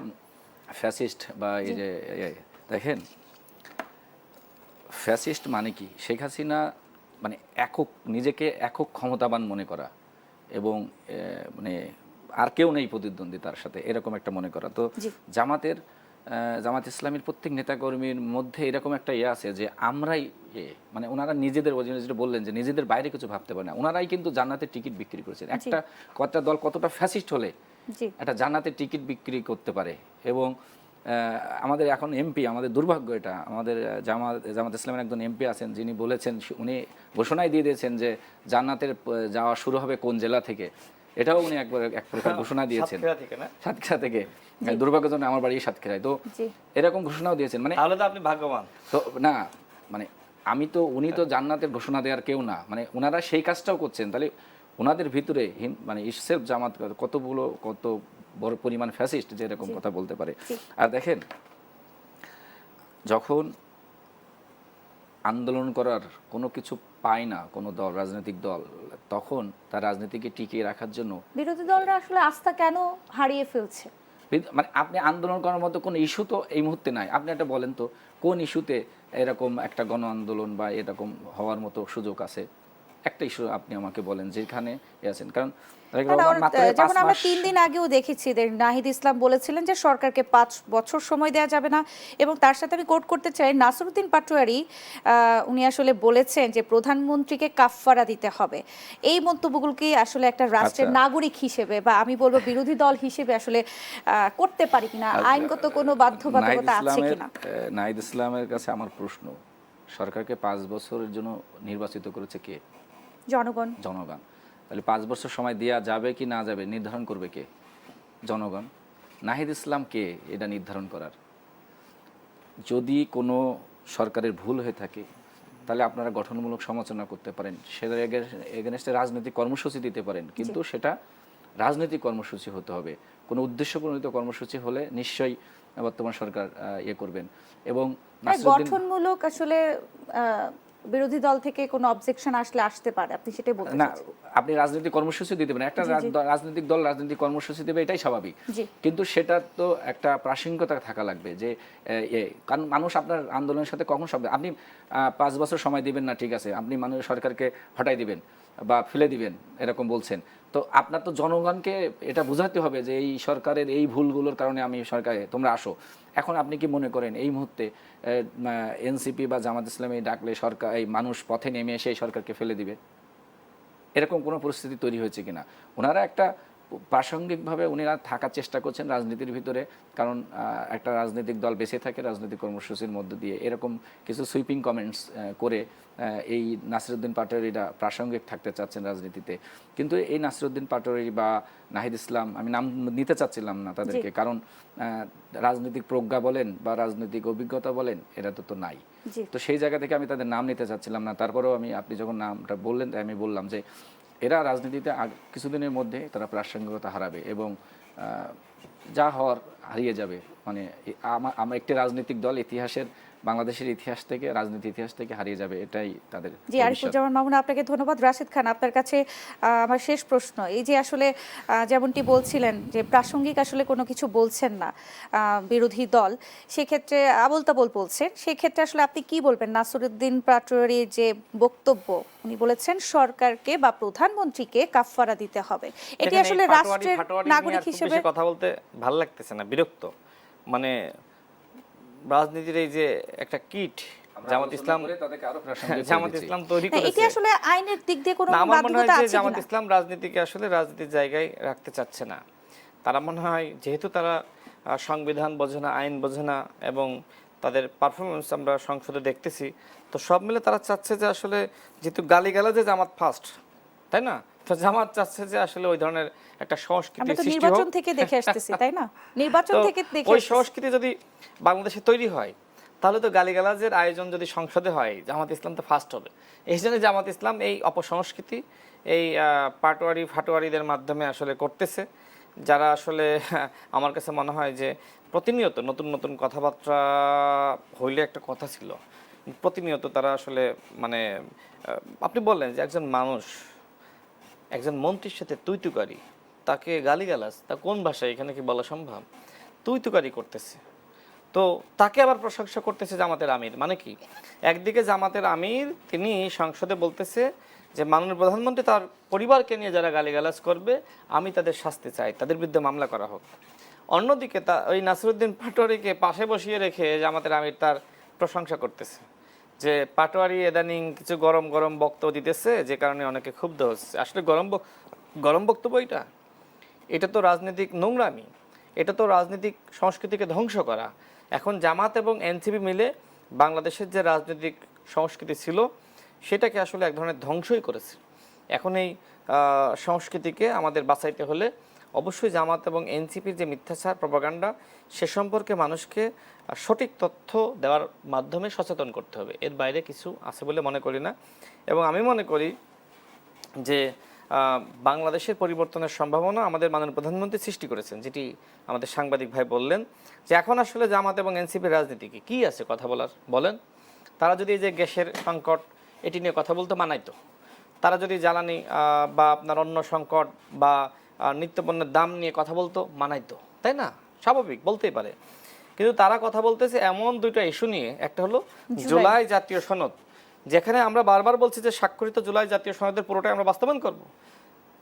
ফ্যাসিস্ট বা এই যে দেখেন ফ্যাসিস্ট মানে কি, শেখ হাসিনা মানে নিজেকে একক ক্ষমতাবান মনে করা এবং মানে আর কেউ নেই প্রতিদ্বন্দ্বী তার সাথে, এরকম একটা মনে করা। তো জি। জামাত ইসলামের প্রত্যেক নেতাকর্মীর মধ্যে এরকম একটা আছে যে আমরাই মানে ওনারা নিজেদের যেটা বললেন যে নিজেদের বাইরে কিছু ভাবতে পারে না, ওনারাই কিন্তু জান্নাতের টিকিট বিক্রি করেছেন। একটা দল কতটা ফ্যাসিস্ট হলে জি। একটা জান্নাতের টিকিট বিক্রি করতে পারে। এবং আমাদের এখন এমপি, আমাদের দুর্ভাগ্য এটা, আমাদের জামাত ইসলামের একজন এমপি আছেন যিনি বলেছেন, উনি ঘোষণাই দিয়ে দিয়েছেন যে জান্নাতের যাওয়া শুরু হবে কোন জেলা থেকে, এটাও উনি এক প্রকার ঘোষণা দিয়েছেন। সাতক্ষীরা থেকে, দুর্ভাগ্যজনক আমার বাড়ি সাতক্ষীরায়। তো এরকম ঘোষণাও দিয়েছেন। মানে তাহলে তো আপনি ভাগ্যবান। তো না মানে উনি তো জান্নাতের ঘোষণা দেওয়ার কেউ না, মানে ওনারা সেই কাজটাও করছেন। তাহলে ওনাদের ভিতরে মানে ইসেলফ জামাত কত বড় পরিমাণ ফ্যাসিস্ট যে এরকম কথা বলতে পারে। আর দেখেন যখন আন্দোলন করার কোনো কিছু পায় না কোনো দল, রাজনৈতিক দল, তখন তার রাজনীতিকে টিকিয়ে রাখার জন্য বিরোধী দলরা আসলে আস্থা কেন হারিয়ে ফেলছে? মানে আপনি আন্দোলন করার মতো কোনো ইস্যু তো এই মুহূর্তে নাই। আপনি একটা বলেন তো কোন ইস্যুতে এরকম একটা গণ আন্দোলন বা এরকম হওয়ার মতো সুযোগ আছে? একটা ইস্যু আপনি আমাকে বলেন যেখানে আছেন। কারণ যেমন আমরা 3 দিন আগেও দেখেছি যে নাহিদ ইসলাম বলেছিলেন যে সরকারকে 5 বছর সময় দেওয়া যাবে না, এবং তার সাথে আমি কোট করতে চাই নাসিরউদ্দিন পাটোয়ারি, উনি আসলে বলেছেন যে প্রধানমন্ত্রীকে কাফফারা দিতে হবে। এই মন্তব্যগুলো কি আসলে একটা রাষ্ট্রের নাগরিক হিসেবে বা আমি বলবো বিরোধী দল হিসেবে আসলে করতে পারি কিনা, আইনগত কোনো বাধ্যবাধকতা আছে কিনা? নাহিদ ইসলামের কাছে আমার প্রশ্ন, সরকারকে 5 বছরের জন্য নির্বাচিত করেছে কে? জনগণ। তাহলে 5 বছর সময় দেওয়া যাবে কি না যাবে নির্ধারণ করবে কে? জনগণ। নাহিদ ইসলাম কে এটা নির্ধারণ করার? যদি কোনো সরকারের ভুল হয়ে থাকে তাহলে আপনারা গঠনমূলক সমালোচনা করতে পারেন, সেটার এগেনস্টে রাজনৈতিক কর্মসূচি দিতে পারেন, কিন্তু সেটা রাজনৈতিক কর্মসূচি হতে হবে। কোনো উদ্দেশ্যপ্রণোদিত কর্মসূচি হলে নিশ্চয়ই বর্তমান সরকার করবেন। এবং গঠনমূলক আসলে বিরোধী দল থেকে কোনো অবজেকশন আসতে পারে, আপনি সেটাই বলতে না, চাচ্ছেন? আপনি রাজনৈতিক কর্মসূচি দিতে পারেন, একটা রাজনৈতিক দল রাজনৈতিক কর্মসূচি দেবে, এটাই স্বাভাবিক। কিন্তু সেটা তো একটা প্রাসঙ্গিকতা থাকা লাগবে যে কারণ মানুষ আপনার আন্দোলনের সাথে কখন আপনি 5 বছর সময় দিবেন না, ঠিক আছে, আপনি সরকারকে হটাই দিবেন বা ফেলে দিবেন এরকম বলছেন, তো আপনার তো জনগণকে এটা বোঝাতে হবে যে এই সরকারের এই ভুলগুলোর কারণে আমি সরকারে তোমরা আসো। এখন আপনি কি মনে করেন এই মুহূর্তে এনসিপি বা জামাত ইসলামী ডাকলে সরকার এই মানুষ পথে নেমে এসে এই সরকারকে ফেলে দিবে? এরকম কোনো পরিস্থিতি তৈরি হয়েছে কিনা? ওনারা একটা প্রাসঙ্গিকভাবে উনারা থাকার চেষ্টা করছেন রাজনীতির ভিতরে, কারণ একটা রাজনৈতিক দল বেঁচে থাকে রাজনৈতিক কর্মসূচির মধ্য দিয়ে, এরকম কিছু সুইপিং কমেন্টস করে এই নাসিরউদ্দিন পাটোয়ারিরা প্রাসঙ্গিক থাকতে চাচ্ছেন রাজনীতিতে। কিন্তু এই নাসিরউদ্দিন পাটোয়ারি বা নাহিদ ইসলাম, আমি নাম নিতে চাচ্ছিলাম না তাদেরকে, কারণ রাজনৈতিক প্রজ্ঞা বলেন বা রাজনৈতিক অভিজ্ঞতা বলেন এরা তো নাই। তো সেই জায়গা থেকে আমি তাদের নাম নিতে চাচ্ছিলাম না। তারপরেও আপনি যখন নামটা বললেন তাই আমি বললাম যে এরা রাজনীতিতে কিছুদিনের মধ্যে তারা প্রাসঙ্গিকতা হারাবে এবং যা হওয়ার হারিয়ে যাবে। মানে আমার একটি রাজনৈতিক দল বাংলাদেশের ইতিহাস থেকে, রাজনীতি ইতিহাস থেকে হারিয়ে যাবে, এটাই তাদের। জি, আরিফুজ্জামান মামুন, আপনাকে ধন্যবাদ। রাশেদ খান, আপনার কাছে আমার শেষ প্রশ্ন, এই যে আসলে যেমনটি বলছিলেন যে প্রাসঙ্গিক আসলে কোনো কিছু বলছেন না বিরোধী দল, সেক্ষেত্রে আবোল তাবোল বলছেন, সেক্ষেত্রে আসলে আপনি কি বলবেন? নাসিরউদ্দিন পাটোয়ারির যে বক্তব্য, উনি বলেছেন সরকারকে বা প্রধানমন্ত্রীকে কাফফারা দিতে হবে, এটি আসলে রাষ্ট্রের নাগরিক হিসেবে কথা বলতে ভালো লাগতেছে না, বিরক্ত। মানে রাজনীতির এই যে একটা কিট জামাত ইসলাম তৈরি করেছে, এটি আসলে আইনের দিক দিয়ে কোনো আমার মনে হয় বাধ্যতা যে আছে জামাত কিনা? ইসলাম রাজনীতিকে আসলে রাজনীতির জায়গায় রাখতে চাচ্ছে না। তারা মনে হয় যেহেতু তারা সংবিধান বোঝে না, আইন বোঝে না, এবং তাদের পারফরমেন্স আমরা সংসদে দেখতেছি, তো সব মিলে তারা চাচ্ছে যে আসলে যেহেতু গালিগালাজে জামাত ফার্স্ট, তাই না, তো জামাত চাচ্ছে যে আসলে ওই ধরনের একটা সংস্কৃতি সৃষ্টি হোক। নির্বাচন থেকে দেখে আসতেছি, তাই না? নির্বাচন থেকে দেখে ওই সংস্কৃতি যদি বাংলাদেশে তৈরি হয় তাহলে তো গালিগালাজের আয়োজন যদি সংসদে হয় জামাত ইসলাম তো ফার্স্ট হবে। এই জন্য জামাত ইসলাম এই অপসংস্কৃতি এই পাটোয়ারিদের মাধ্যমে আসলে করতেছে, যারা আসলে আমার কাছে মনে হয় যে প্রতিনিয়ত নতুন নতুন কথাবার্তা হইলে একটা কথা ছিল, প্রতিনিয়ত তারা আসলে মানে আপনি বললেন যে একজন মানুষ একজন মন্ত্রীর সাথে তুই তুকারি, তাকে গালিগালাজ, তা কোন ভাষায় এখানে কি বলা সম্ভব? তুই তুকারি করতেছে, তো তাকে আবার প্রশংসা করতেছে জামাতের আমির। মানে কি, একদিকে জামাতের আমির তিনি সংসদে বলতেছে যে মাননীয় প্রধানমন্ত্রী তার পরিবারকে নিয়ে যারা গালিগালাজ করবে আমি তাদের শাস্তি চাই, তাদের বিরুদ্ধে মামলা করা হোক। অন্যদিকে ওই নাসিরুদ্দিন পাটোয়ারিকে পাশে বসিয়ে রেখে জামাতের আমির তার প্রশংসা করতেছে যে পাটোয়ারি ইদানিং কিছু গরম গরম বক্তব্য দিতেছে, যে কারণে অনেকে ক্ষুব্ধ হচ্ছে। আসলে গরম বক্তব্য এটা তো রাজনৈতিক নোংরামি, এটা তো রাজনৈতিক সংস্কৃতিকে ধ্বংস করা। এখন জামাত এবং এনসিপি মিলে বাংলাদেশের যে রাজনৈতিক সংস্কৃতি ছিল সেটাকে আসলে এক ধরনের ধ্বংসই করেছে। এখন এই সংস্কৃতিকে আমাদের বাঁচাইতে হলে অবশ্যই জামাত এবং এনসিপির যে মিথ্যাচার প্রপাগান্ডা সে সম্পর্কে মানুষকে সঠিক তথ্য দেওয়ার মাধ্যমে সচেতন করতে হবে। এর বাইরে কিছু আছে বলে মনে করি না। এবং আমি মনে করি যে বাংলাদেশের পরিবর্তনের সম্ভাবনা আমাদের মাননীয় প্রধানমন্ত্রী সৃষ্টি করেছেন, যেটি আমাদের সাংবাদিক ভাই বললেন যে এখন আসলে জামাত এবং এনসিপির রাজনীতি কি আছে কথা বলার বলেন। তারা যদি এই যে গ্যাসের সংকট এটি নিয়ে কথা বলতে মানাইতো, তারা যদি জ্বালানি বা আপনার অন্য সংকট বা নিত্যপণ্যের দাম নিয়ে কথা বলতো মানাইতো, তাই না? স্বাভাবিক, বলতেই পারে। কিন্তু তারা কথা বলতেছে এমন দুইটা ইস্যু নিয়ে, একটা হলো জুলাই জাতীয় সনদ, যেখানে আমরা বারবার বলছি যে স্বাক্ষরিত জুলাই জাতীয় সনদের পুরোটাই আমরা বাস্তবায়ন করব,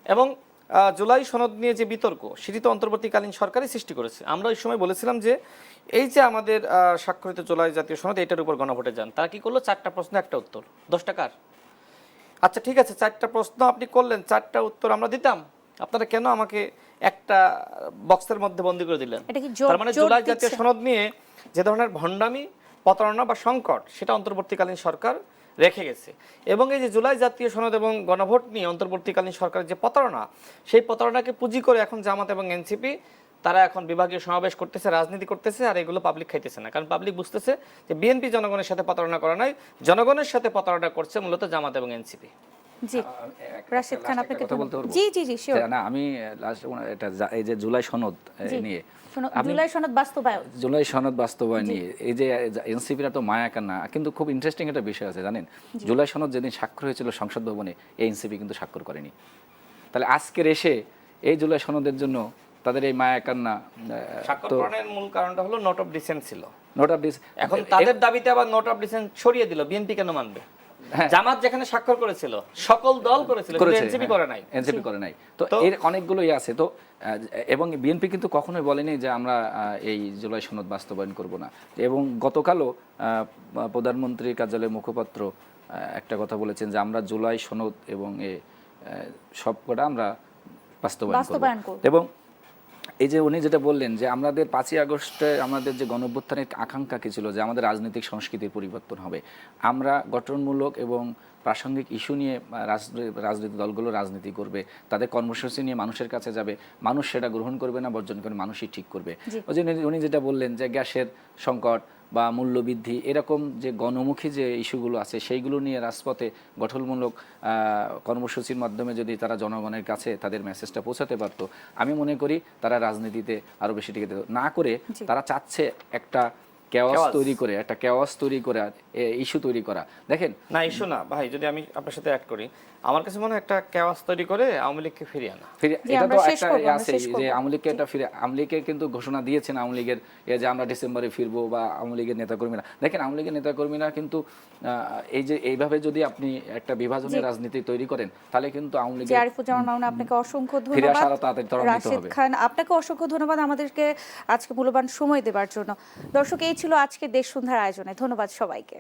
এবং জুলাই সনদ নিয়ে যে বিতর্ক সেটি তো অন্তর্বর্তীকালীন সরকারই সৃষ্টি করেছে। আমরা ওই সময় বলেছিলাম যে এই যে আমাদের স্বাক্ষরিত জুলাই জাতীয় সনদ এটার উপর গণভোটে যান। তারা কি করলো? 4টা প্রশ্ন 1টা উত্তর, 10 টাকার। আচ্ছা ঠিক আছে, 4টা প্রশ্ন আপনি করলেন, 4টা উত্তর আমরা দিতাম, আপনারা কেন আমাকে একটা বক্সের মধ্যে বন্দী করে দিলেন? তার মানে জুলাই জাতীয় সনদ নিয়ে যে ধরনের ভণ্ডামি, প্রতারণা বা সংকট সেটা অন্তর্বর্তীকালীন সরকার রেখে গেছে। এবং এই যে জুলাই জাতীয় সনদ এবং গণভোট নিয়ে অন্তর্বর্তীকালীন সরকারের যে প্রতারণা, সেই প্রতারণাকে পুঁজি করে এখন জামাত এবং এনসিপি তারা এখন বিভাগীয় সমাবেশ করতেছে, রাজনীতি করতেছে, আর এগুলো পাবলিক খাইতেছে না। কারণ পাবলিক বুঝতেছে যে বিএনপি জনগণের সাথে প্রতারণা করা নাই, জনগণের সাথে প্রতারণা করছে মূলত জামাত এবং এনসিপি। জি রাশিদ খান, আপনাকে কথা বলতে পারবো? জি জি জি শিওর। না, আমি লাস্ট এটা এই যে জুলাই সনদ নিয়ে জুলাই সনদ বাস্তবায়ন, জুলাই সনদ বাস্তবায়ন নিয়ে এই যে এনসিপির তো মায়া কান্না, কিন্তু খুব ইন্টারেস্টিং একটা বিষয় আছে জানেন, জুলাই সনদ যেদিন স্বাক্ষর হয়েছিল সংসদ ভবনে, এই এনসিপি কিন্তু স্বাক্ষর করেনি। তাহলে আজকের এসে এই জুলাই সনদের জন্য তাদের এই মায়া কান্না, স্বাক্ষরকরণের মূল কারণটা হলো নোট অফ ডিসেন্ট ছিল। নোট অফ ডিস এখন তাদের দাবিতে আবার নোট অফ ডিসেন্ট সরিয়ে দিল, বিএনপি কেন মানবে? জামাত যেখানে স্বাক্ষর করেছিল, সকল দল করেছিল, এনসিপি করে নাই। এনসিপি করে নাই। তো এর অনেকগুলোই আছে। তো এবং বিএনপি কিন্তু কখনোই বলেনি যে আমরা এই জুলাই সনদ বাস্তবায়ন করব না। এবং গতকালও প্রধানমন্ত্রীর কার্যালয়ের মুখপাত্র একটা কথা বলেছেন যে আমরা জুলাই সনদ এবং সবকটা আমরা বাস্তবায়ন করব। এবং এই যে উনি যেটা বললেন যে আমাদের 5ই আগস্টে আমাদের যে গণঅভ্যুত্থানের আকাঙ্ক্ষা কি ছিল, যে আমাদের রাজনৈতিক সংস্কৃতির পরিবর্তন হবে, আমরা গঠনমূলক এবং প্রাসঙ্গিক ইস্যু নিয়ে রাজনৈতিক দলগুলো রাজনীতি করবে, তাদের কর্মসূচি নিয়ে মানুষের কাছে যাবে, মানুষ সেটা গ্রহণ করবে না বর্জন করে, মানুষই ঠিক করবে। ওই যে উনি যেটা বললেন যে গ্যাসের সংকট বা মূল্যবৃদ্ধি, এরকম যে গণমুখী যে ইস্যুগুলো আছে সেইগুলো নিয়ে রাজপথে গঠনমূলক কর্মসূচির মাধ্যমে যদি তারা জনগণের কাছে তাদের মেসেজটা পৌঁছাতে পারতো, আমি মনে করি তারা রাজনীতিতে আরও বেশি টিকে না করে তারা চাচ্ছে একটা কেওয়াস তৈরি করে ইস্যু তৈরি করা। দেখেন না, ইস্যু না ভাই, যদি আমি আপনার সাথে অ্যাড করি, আমার কাছে মনে হয় একটা কেওয়াস তৈরি করে আওয়ামী লীগকে ফিরিয়ে আনা। এটা তো একটা আছে যে আওয়ামী লীগকে এটা আওয়ামী লীগকে কিন্তু ঘোষণা দিয়েছেন আওয়ামী লীগের যে আমরা ডিসেম্বরে ফিরবো, বা আওয়ামী লীগের নেতাকর্মীরা, দেখেন আওয়ামী লীগের নেতাকর্মীরা কিন্তু এই যে এইভাবে যদি আপনি একটা বিভাজনের রাজনীতি তৈরি করেন, তাহলে কিন্তু আওয়ামী লীগের আরিফুজ্জামান মামুন, আপনাকে অসংখ্য ধন্যবাদ। রাশিদ খান, আপনাকে অসংখ্য ধন্যবাদ আমাদেরকে আজকে মূল্যবান সময় দেওয়ার জন্য। দর্শক, এই ছিল আজকে দেশ সন্ধ্যার আয়োজনে। ধন্যবাদ সবাইকে।